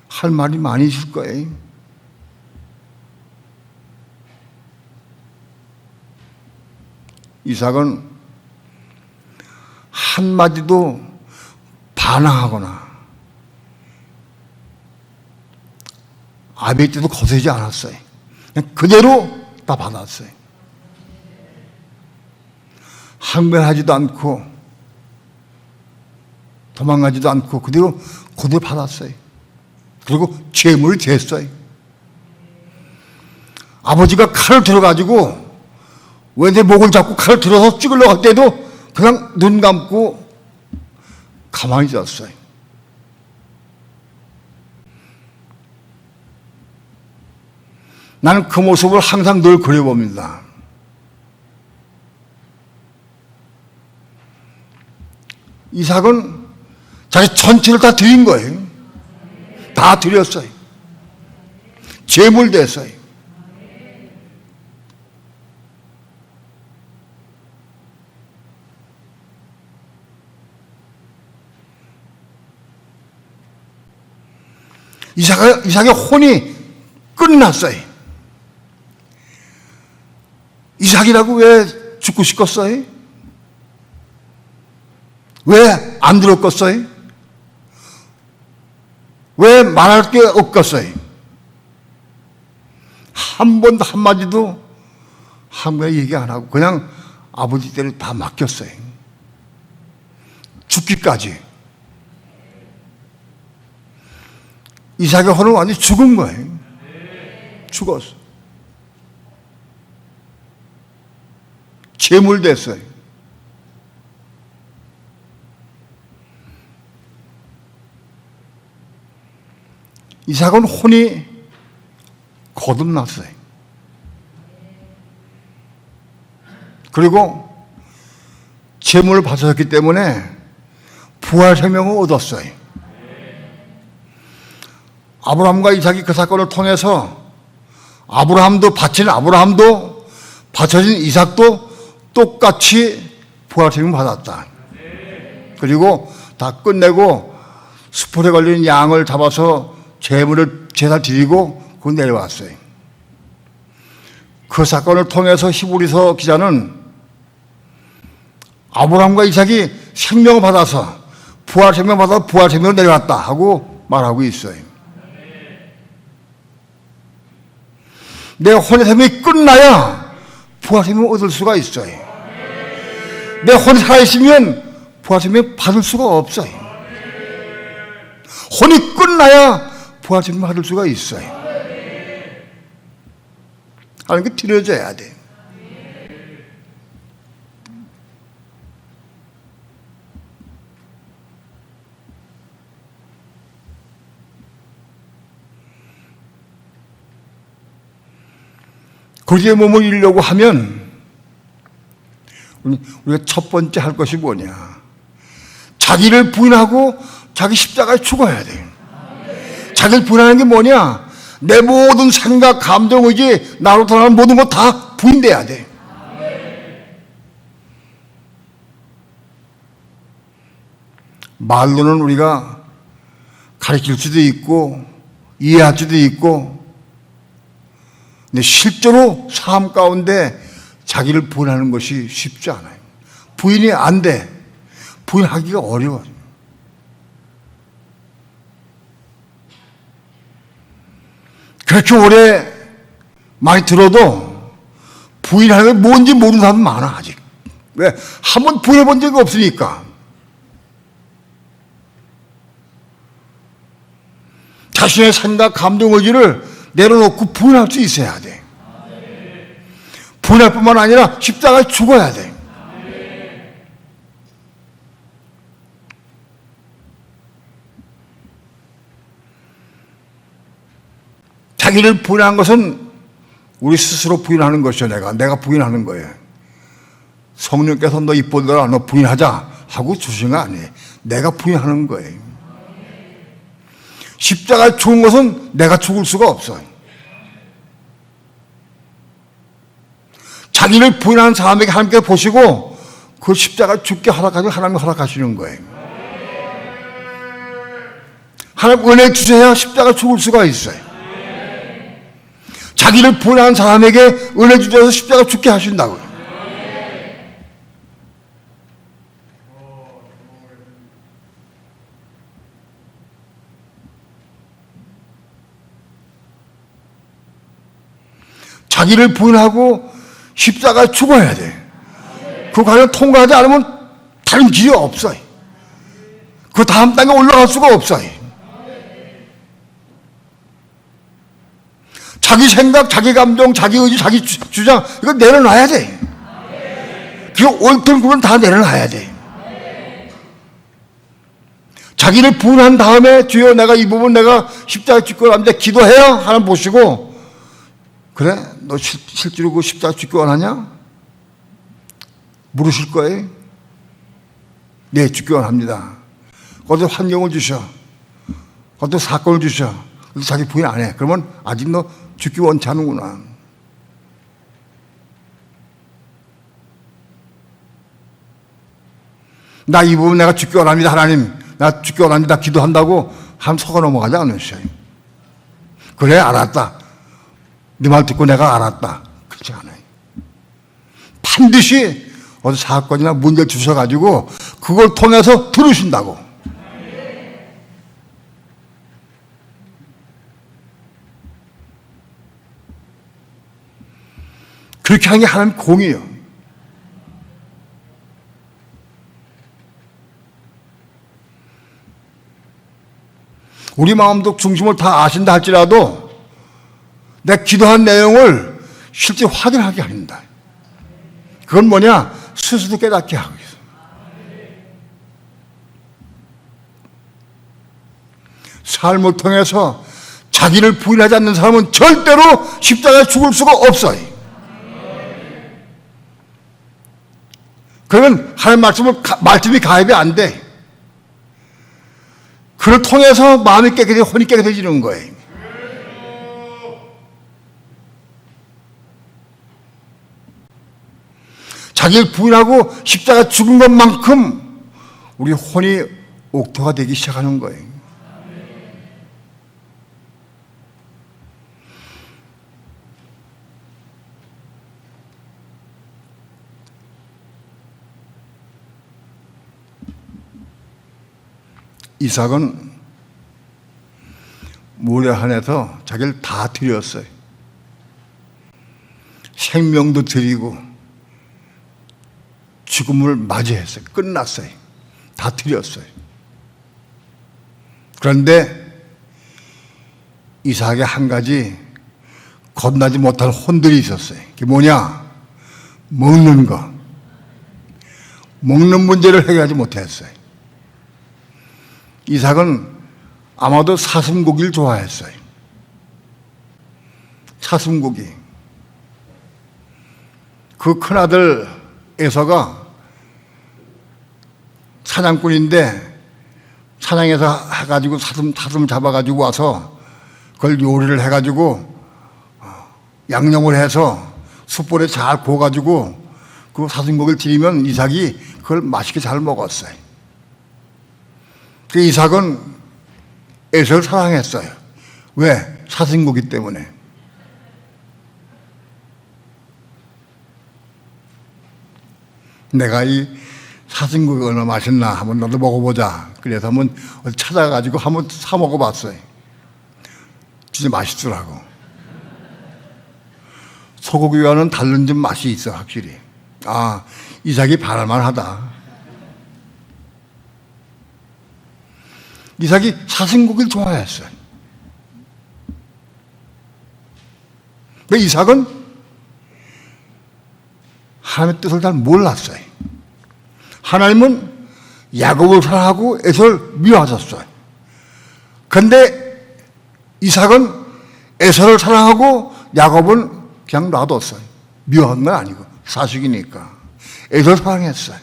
할 말이 많이 있을 거예요. 이삭은 한마디도 반항하거나 아베 때도 거스르지 않았어요. 그냥 그대로 다 받았어요. 항변하지도 않고 도망가지도 않고 그대로 받았어요. 그리고 죄물을 댔어요. 아버지가 칼을 들어가지고 왜 내 목을 잡고 칼을 들어서 찍으려고 할 때도 그냥 눈 감고 가만히 있었어요. 나는 그 모습을 항상 늘 그려봅니다. 이삭은 자기 전체를 다 드린 거예요. 다 드렸어요. 제물 됐어요. 이삭의 혼이 끝났어요. 이삭이라고 왜 죽고 싶겠어요? 왜 안 들었겠어요? 왜 말할 게 없겠어요? 한 번도 한마디도 한마디 얘기 안 하고 그냥 아버지 때를 다 맡겼어요. 죽기까지. 이삭의 혼은 완전히 죽은 거예요. 죽었어. 제물 됐어요. 이삭은 혼이 거듭났어요. 그리고 제물을 바쳤기 때문에 부활 생명을 얻었어요. 아브라함과 이삭이 그 사건을 통해서 아브라함도 바쳐진 이삭도 똑같이 부활 생명 받았다. 그리고 다 끝내고 수풀에 걸린 양을 잡아서 제사 드리고 그 내려왔어요. 그 사건을 통해서 히브리서 기자는 아브라함과 이삭이 생명을 받아서 부활 생명을 내려왔다 하고 말하고 있어요. 내 혼의 생명이 끝나야 부활 생명을 얻을 수가 있어요. 내 혼이 살아있으면 부활 생명 받을 수가 없어요. 혼이 끝나야 부활 생명 받을 수가 있어요. 하나님께 드려져야 돼. 그리스도의 몸을 이루려고 하면 우리가 첫 번째 할 것이 뭐냐? 자기를 부인하고 자기 십자가에 죽어야 돼요. 자기를 부인하는 게 뭐냐? 내 모든 생각, 감정, 의지, 나로 드러나는 모든 것 다 부인돼야 돼. 말로는 우리가 가르칠 수도 있고 이해할 수도 있고, 근데 실제로 삶 가운데 자기를 부인하는 것이 쉽지 않아요. 부인이 안 돼. 부인하기가 어려워요. 그렇게 오래 많이 들어도 부인하는 게 뭔지 모르는 사람 많아, 아직. 왜? 한 번 부인해 본 적이 없으니까. 자신의 생각, 감정, 의지를 내려놓고 부인할 수 있어야 돼. 부인할 뿐만 아니라 십자가에 죽어야 돼. 자기를 부인한 것은 우리 스스로 부인하는 것이요. 내가 부인하는 거예요. 성령께서 너 이쁘더라, 너 부인하자 하고 주신 거 아니에요. 내가 부인하는 거예요. 십자가에 죽은 것은 내가 죽을 수가 없어요. 자기를 부인하는 사람에게 하나님께 보시고 그 십자가에 죽게 허락하시고 하나님이 허락하시는 거예요. 하나님 은혜 주셔야 십자가에 죽을 수가 있어요. 자기를 부인하는 사람에게 은혜 주셔서 십자가에 죽게 하신다고요. 자기를 부인하고 십자가에 죽어야 돼. 그 과정 통과하지 않으면 다른 길이 없어요. 그 다음 단계 올라갈 수가 없어요. 자기 생각, 자기 감정, 자기 의지, 자기 주장, 이거 내려놔야 돼. 그 옳든 그른 다 내려놔야 돼. 자기를 부인한 다음에 주여 내가 이 부분 내가 십자가에 죽고 남는데 기도해요. 하나님 보시고 그래? 너 실제로 그 십자가 죽기 원하냐? 물으실 거예요? 네, 죽기 원합니다. 거기서 환경을 주셔. 거기서 사건을 주셔. 그래서 자기 부인 안 해. 그러면 아직 너 죽기 원치 않는구나. 나 이 부분 내가 죽기 원합니다. 하나님, 나 죽기 원합니다. 기도한다고 한 속아 넘어가지 않으셔요. 그래, 알았다. 네 말 듣고 내가 알았다. 그렇지 않아요. 반드시 어디 사건이나 문제를 주셔가지고 그걸 통해서 들으신다고. 그렇게 하는 게 하나님 공이에요. 우리 마음도 중심을 다 아신다 할지라도 내 기도한 내용을 실제 확인하게 합니다. 그건 뭐냐? 스스로 깨닫게 하고 있어요. 삶을 통해서 자기를 부인하지 않는 사람은 절대로 십자가에 죽을 수가 없어요. 그러면 하나님 말씀이 가입이 안 돼. 그를 통해서 마음이 깨끗해, 혼이 깨끗해지는 거예요. 자기를 부인하고 십자가 죽은 것만큼 우리 혼이 옥토가 되기 시작하는 거예요. 이삭은 모래한에서 자기를 다 드렸어요. 생명도 드리고 죽음을 맞이했어요. 끝났어요. 다 드렸어요. 그런데 이삭에게 한 가지 건너지 못할 혼들이 있었어요. 그게 뭐냐? 먹는 거. 먹는 문제를 해결하지 못했어요. 이삭은 아마도 사슴고기를 좋아했어요. 사슴고기. 그 큰아들 에서가 사냥꾼인데 사냥해서 해가지고 사슴 잡아가지고 와서 그걸 요리를 해가지고 양념을 해서 숯불에 잘 구워가지고 그 사슴고기를 드리면 이삭이 그걸 맛있게 잘 먹었어요. 그 이삭은 에서를 사랑했어요. 왜? 사슴고기 때문에. 내가 이 사슴고기 얼마나 맛있나 한번 나도 먹어보자. 그래서 한번 찾아가지고 한번 사 먹어봤어요. 진짜 맛있더라고. 소고기와는 다른 좀 맛이 있어, 확실히. 아, 이삭이 바랄만하다. 이삭이 사슴고기를 좋아했어요. 근데 이삭은 하나님의 뜻을 잘 몰랐어요. 하나님은 야곱을 사랑하고 에서를 미워하셨어요. 그런데 이삭은 에서를 사랑하고 야곱은 그냥 놔뒀어요. 미워한 건 아니고 사식이니까. 에서를 사랑했어요.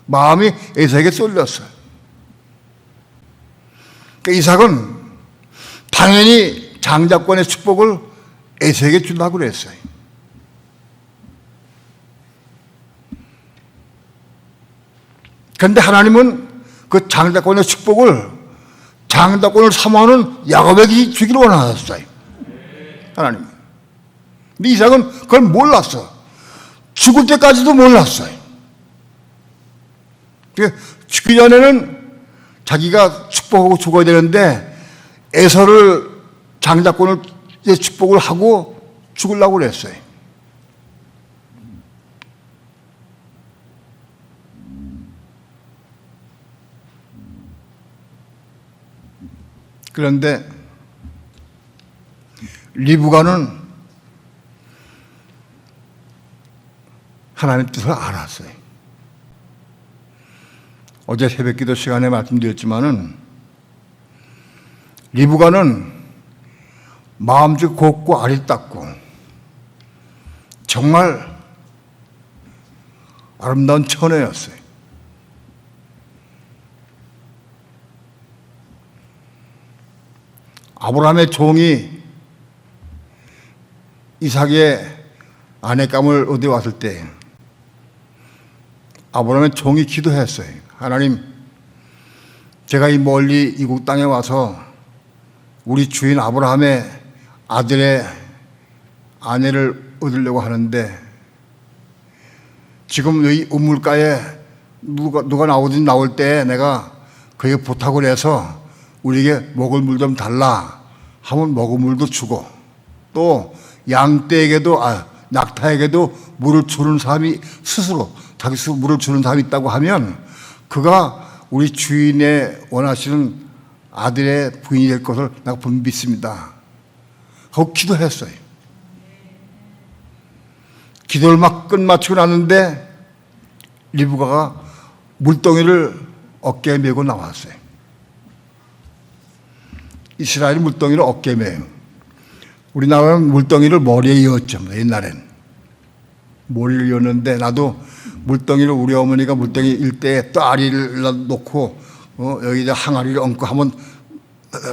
마음이 에서에게 쏠렸어요. 그러니까 이삭은 당연히 장자권의 축복을 에서에게 준다고 그랬어요. 그런데 하나님은 그 장자권의 축복을 장자권을 사모하는 야곱에게 주기를 원하셨어요. 하나님. 근데 이삭은 그걸 몰랐어. 죽을 때까지도 몰랐어요. 죽기 전에는 자기가 축복하고 죽어야 되는데 에서를 장자권을 축복을 하고 죽으려고 그랬어요. 그런데 리브가는 하나님 뜻을 알았어요. 어제 새벽기도 시간에 말씀드렸지만은 리브가는 마음도 곱고 알이 닦고 정말 아름다운 처녀였어요. 아브라함의 종이 이삭의 아내감을 얻어 왔을 때 아브라함의 종이 기도했어요. 하나님, 제가 이 멀리 이국 땅에 와서 우리 주인 아브라함의 아들의 아내를 얻으려고 하는데 지금 이 우물가에 누가 나오든 나올 때 내가 그에게 부탁을 해서 우리에게 먹을 물 좀 달라 하면 먹을 물도 주고 또 양떼에게도 낙타에게도 물을 주는 사람이 스스로 자기 스스로 물을 주는 사람이 있다고 하면 그가 우리 주인의 원하시는 아들의 부인이 될 것을 내가 분명히 믿습니다 하고 기도했어요. 기도를 막 끝마치고 났는데 리브가가 물동이를 어깨에 메고 나왔어요. 이스라엘이 물동이를 어깨에 메요. 우리나라는 물동이를 머리에 이었죠. 옛날엔 머리를 이었는데 나도 물동이를 우리 어머니가 물동이 일대에 따리를 놓고 여기다 항아리를 얹고 한번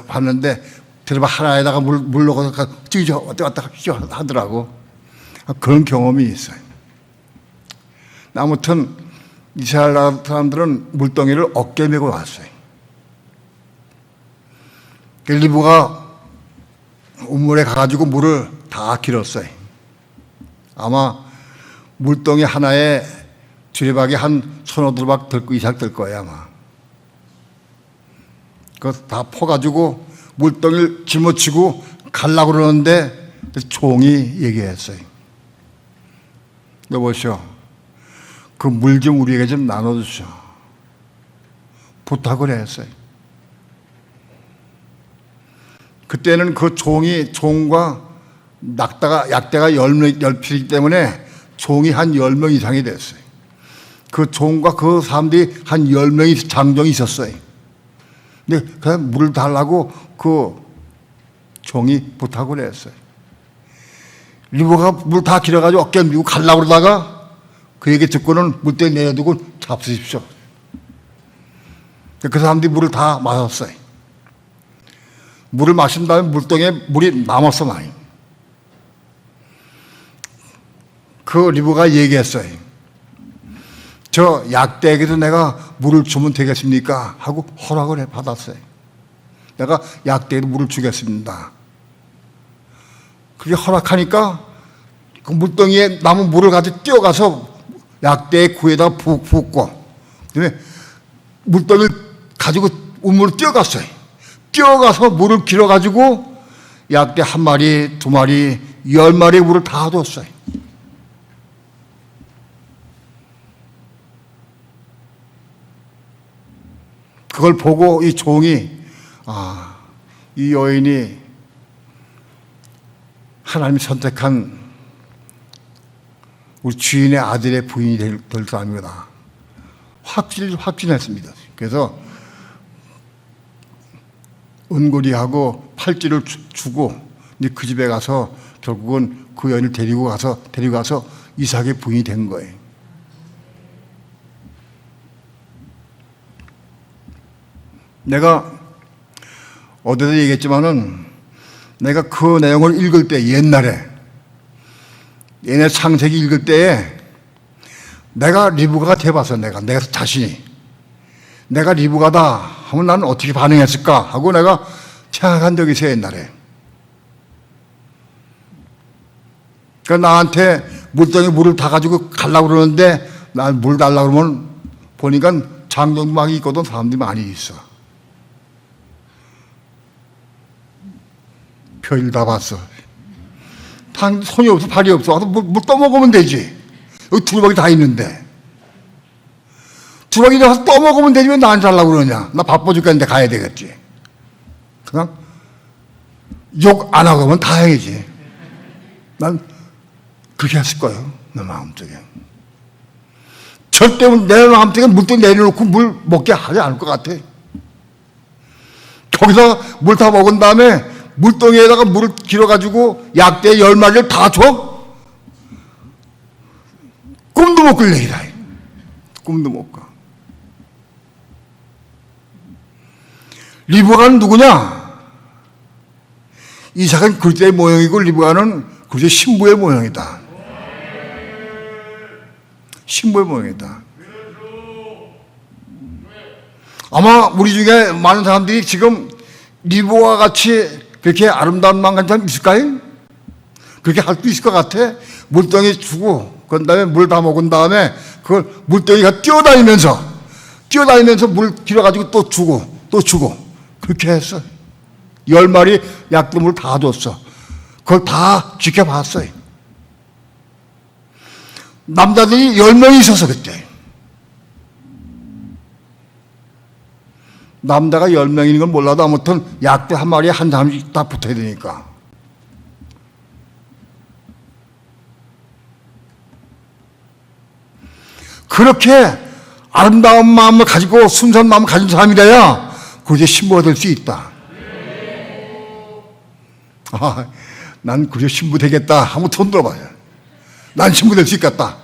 봤는데 들어봐 하나에다가 물 넣어서 찌져 왔다 갔다 하더라고. 그런 경험이 있어요. 아무튼 이스라엘 사람들은 물동이를 어깨에 메고 왔어요. 리브가 우물에 가가지고 물을 다 길었어요. 아마 물동이 하나에 주레박이 한 서너 두박 들고 이상 들 거예요 아마. 그거 다 퍼가지고 물동이를 짊어지고 가려고 그러는데 종이 얘기했어요. 여보시오, 그 물 좀 우리에게 좀 나눠주시오. 부탁을 했어요. 그때는 그 종과 약대가 10필이기 때문에 종이 한 10명 이상이 됐어요. 그 종과 그 사람들이 한 10명이 장정이 있었어요. 근데 그냥 물을 달라고 그 종이 부탁을 했어요. 리브가 물 다 길어가지고 어깨 밀고 가려고 그러다가 그 얘기 듣고는 물대에 내려두고 잡수십시오. 그 사람들이 물을 다 마셨어요. 물을 마신 다음에 물동에 물이 남았어 많이. 그 리브가 얘기했어요. 저 약대에게도 내가 물을 주면 되겠습니까? 하고 허락을 받았어요. 내가 약대에도 물을 주겠습니다. 그게 허락하니까 그 물덩이에 남은 물을 가지고 뛰어가서 약대의 구에다가 푹 붓고, 그다음에 물덩이를 가지고 우물로 뛰어갔어요. 뛰어가서 물을 길어가지고 약대 한 마리, 두 마리, 10마리의 물을 다 뒀어요. 그걸 보고 이 종이, 이 여인이 하나님이 선택한 우리 주인의 아들의 부인이 될 사람이다. 확신했습니다. 그래서 은고리하고 팔찌를 주고 그 집에 가서 결국은 그 여인을 데리고 가서 이삭의 부인이 된 거예요. 내가 어제도 얘기했지만은 내가 그 내용을 읽을 때 옛날에 창세기 읽을 때에 내가 리브가가 돼봐서 내가 자신이 내가 리브가다 하면 나는 어떻게 반응했을까 하고 내가 생각한 적이 있어요. 옛날에. 그러니까 나한테 물덩이 물을 다 가지고 가려고 그러는데 난 물 달라고 그러면 보니까 장롱막이 있거든. 사람들이 많이 있어. 별일 다 봤어. 손이 없어, 발이 없어. 와서 물 떠먹으면 되지. 여기 두루박이 다 있는데. 두루박이 가서 떠먹으면 되지 왜 나한테 하려고 그러냐. 나 바빠 죽겠는데 가야 되겠지. 그냥 욕 안 하고 가면 다행이지. 난 그렇게 했을 거예요. 내 마음속에. 절대 내 마음속에 물도 내려놓고 물 먹게 하지 않을 것 같아. 거기서 물 다 먹은 다음에 물동이에다가 물을 길어가지고 약대 10마리를 다 줘? 꿈도 못 꿀 얘기다. 꿈도 못 꿔. 리브가는 누구냐? 이삭은 글자의 모형이고 리브가는 글자의 신부의 모형이다. 신부의 모형이다. 아마 우리 중에 많은 사람들이 지금 리브가 같이 그렇게 아름다운 마음 가진 사람 있을까요? 그렇게 할 수 있을 것 같아? 물덩이 주고, 그 다음에 물 다 먹은 다음에 그걸 물덩이가 뛰어다니면서 물 길어가지고 또 주고, 그렇게 했어. 10마리 약도물 다 줬어. 그걸 다 지켜봤어요. 남자들이 10명이 있었어, 그때. 남자가 10명인 건 몰라도 아무튼 약대 한 마리에 한 사람씩 다 붙어야 되니까. 그렇게 아름다운 마음을 가지고 순수한 마음을 가진 사람이라야 그제 신부가 될 수 있다. 난 그저 신부 되겠다. 한번 손 들어봐요. 난 신부 될 수 있겠다.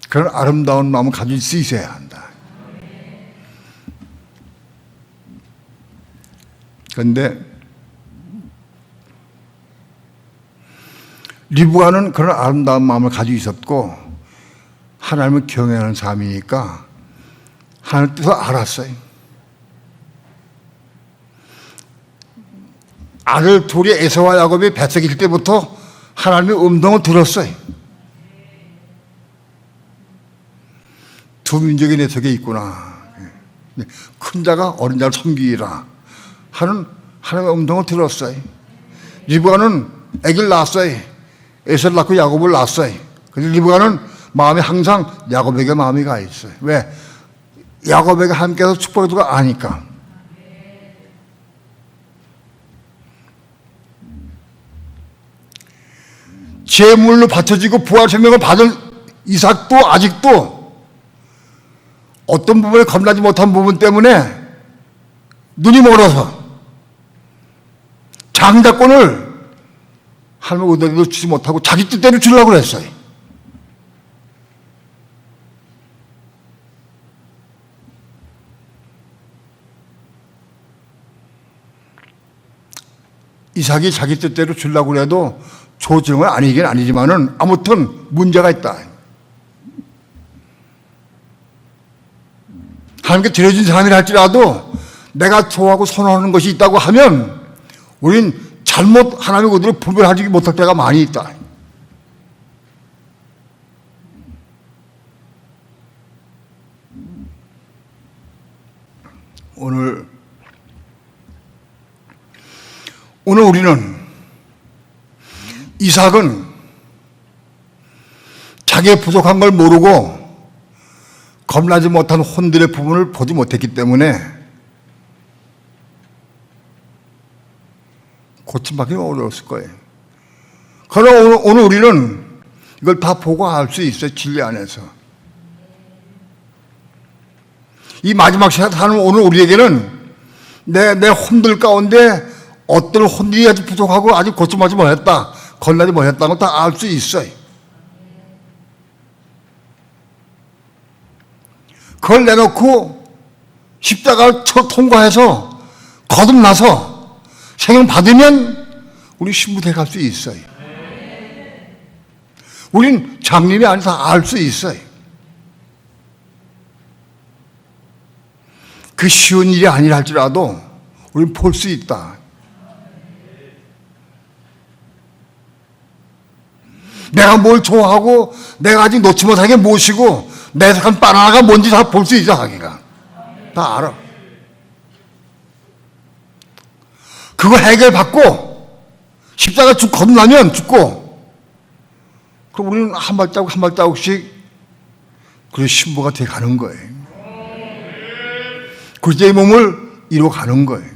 그런 아름다운 마음을 가질 수 있어야 한다. 그런데 리브가는 그런 아름다운 마음을 가지고 있었고 하나님을 경외하는 사람이니까 하나님의 뜻을 알았어요. 아들 둘이 에서와 야곱이 뱃속일 때부터 하나님의 음성을 들었어요. 두 민족이 내 속에 있구나. 큰 자가 어린 자를 섬기라 하는 하나님의 음성을 들었어요. 리브가는 아기를 낳았어요. 에서를 낳고 야곱을 낳았어요. 그래서 리브가는 마음이 항상 야곱에게 마음이 가 있어요. 왜? 야곱에게 함께해서 축복의 누가 아니까. 제물로 바쳐지고 부활 생명을 받은 이삭도 아직도 어떤 부분에 겁나지 못한 부분 때문에 눈이 멀어서 장자권을 하나님의 의도대로 주지 못하고 자기 뜻대로 주려고 했어요. 이삭이 자기 뜻대로 주려고 해도 조정은 아니긴 아니지만은 아무튼 문제가 있다. 하나님께 드려진 사람이라 할지라도 내가 좋아하고 선호하는 것이 있다고 하면 우린 잘못 하나님의 의도를 분별하지 못할 때가 많이 있다. 오늘 우리는 이삭은 자기의 부족한 걸 모르고 겁나지 못한 혼들의 부분을 보지 못했기 때문에 고침받기 어려웠을 거예요. 그러나 오늘 우리는 이걸 다 보고 알 수 있어요. 진리 안에서. 이 마지막 시간 사는 오늘 우리에게는 내 혼들 가운데 어떤 혼들이 아주 부족하고 아직 고침하지 못했다, 건나지 못했다는 걸 다 알 수 있어요. 그걸 내놓고 십자가를 통과해서 거듭나서 생명 받으면 우리 신부대 갈 수 있어요. 우린 장님이 아니라 알 수 있어요. 그 쉬운 일이 아니라 할지라도 우린 볼 수 있다. 내가 뭘 좋아하고 내가 아직 놓지 못한 게 무엇이고 내 생각한 바나나가 뭔지 다 볼 수 있어. 자기가 다 알아. 그거 해결받고 십자가 쭉 건너면 죽고 그럼 우리는 한 발자국 한 발자국씩 그 신부가 돼 가는 거예요. 그리스도의 몸을 이루어 가는 거예요.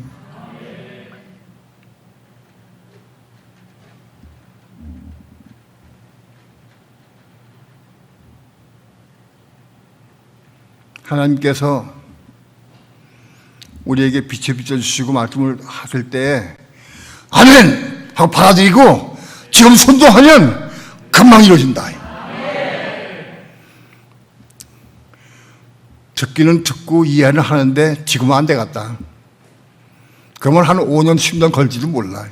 하나님께서 우리에게 빛을 비춰주시고 말씀을 하실 때 아멘! 하고 받아들이고 지금 순종하면 금방 이루어진다. 듣기는 듣고 이해는 하는데 지금은 안 되겠다. 그러면 한 5년, 10년 걸지도 몰라요.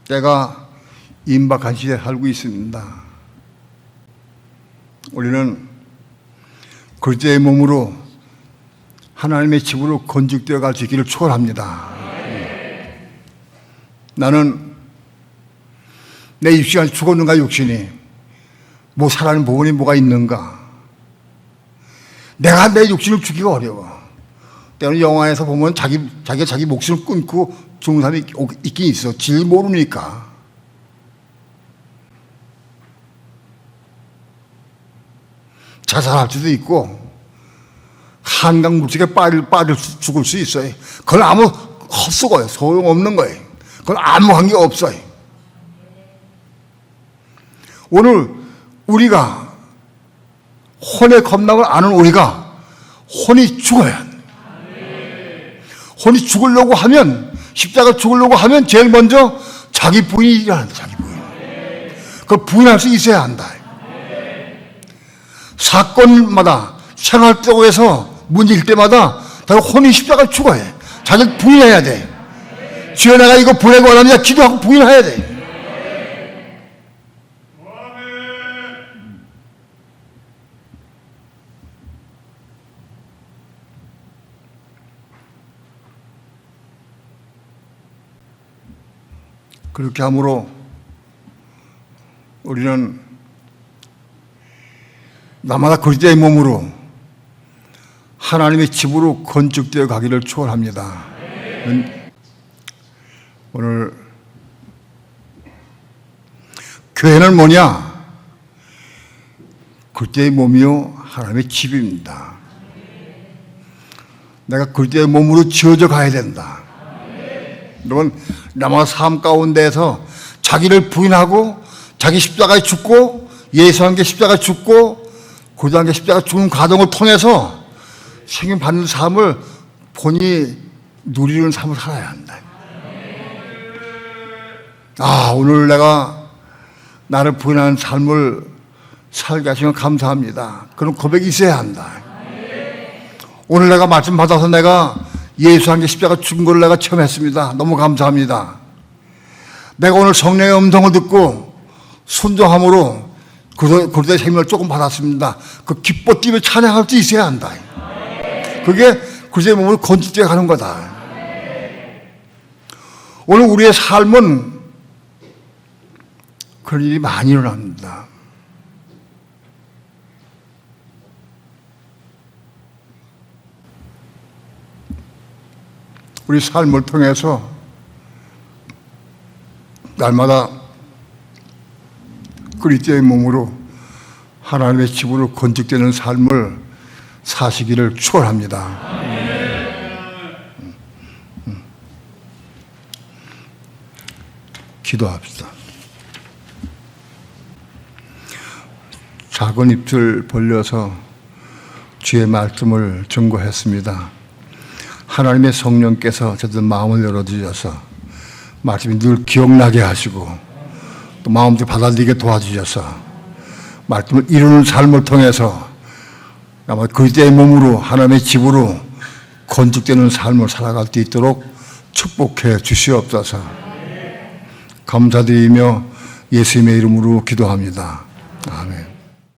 때가 임박한 시대에 살고 있습니다. 우리는 그리스도의 몸으로 하나님의 집으로 건축되어 갈 수 있기를 축원합니다. 나는 내 육신이 죽었는가 욕심이 뭐 살아는 부분이 뭐가 있는가. 내가 내 육신을 죽이기가 어려워. 때로는 영화에서 보면 자기가 자기 목숨을 끊고 죽는 사람이 있긴 있어. 질 모르니까. 자살할 수도 있고 한강 물속에 빠질 죽을 수 있어요. 그건 아무 헛수고예요. 소용없는 거예요. 그건 아무 관계 없어요. 오늘 우리가 혼의 겁남을 아는 우리가 혼이 죽어야 합니다. 혼이 죽으려고 하면 십자가 죽으려고 하면 제일 먼저 자기 부인이 일어난다. 자기 부인. 그걸 부인할 수 있어야 한다. 사건마다 생활 속에서 문제일 때마다 다 혼이 십자가 죽어야 해. 자기 부인해야 돼. 주여 내가 이거 보내고 하느냐 기도하고 부인해야 돼. 그렇게 함으로 우리는 나마다 그리스도의 몸으로 하나님의 집으로 건축되어 가기를 축원합니다. 오늘 교회는 뭐냐? 그리스도의 몸이요 하나님의 집입니다. 내가 그리스도의 몸으로 지어져 가야 된다. 여러분, 남아 삶 가운데에서 자기를 부인하고 자기 십자가에 죽고 예수 함께 십자가에 죽고 고도 함께 십자가에 죽는 과정을 통해서 생명 받는 삶을 본인이 누리는 삶을 살아야 한다. 아, 오늘 내가 나를 부인하는 삶을 살게 하시면 감사합니다. 그런 고백이 있어야 한다. 오늘 내가 말씀 받아서 내가 예수 한 개 십자가 죽은 걸 내가 처음 했습니다. 너무 감사합니다. 내가 오늘 성령의 음성을 듣고 순종함으로 그리스도의 생명을 조금 받았습니다. 그 기뻐 뛰며 찬양할 수 있어야 한다. 그게 그리스도의 몸을 건축되어 가는 거다. 오늘 우리의 삶은 그런 일이 많이 일어납니다. 우리 삶을 통해서 날마다 그리스도의 몸으로 하나님의 집으로 건축되는 삶을 사시기를 축원합니다. 기도합시다. 작은 입술 벌려서 주의 말씀을 증거했습니다. 하나님의 성령께서 저들 마음을 열어주셔서 말씀이 늘 기억나게 하시고 또 마음대로 받아들이게 도와주셔서 말씀을 이루는 삶을 통해서 아마 그리스도의 몸으로 하나님의 집으로 건축되는 삶을 살아갈 수 있도록 축복해 주시옵소서. 감사드리며 예수님의 이름으로 기도합니다. 아멘.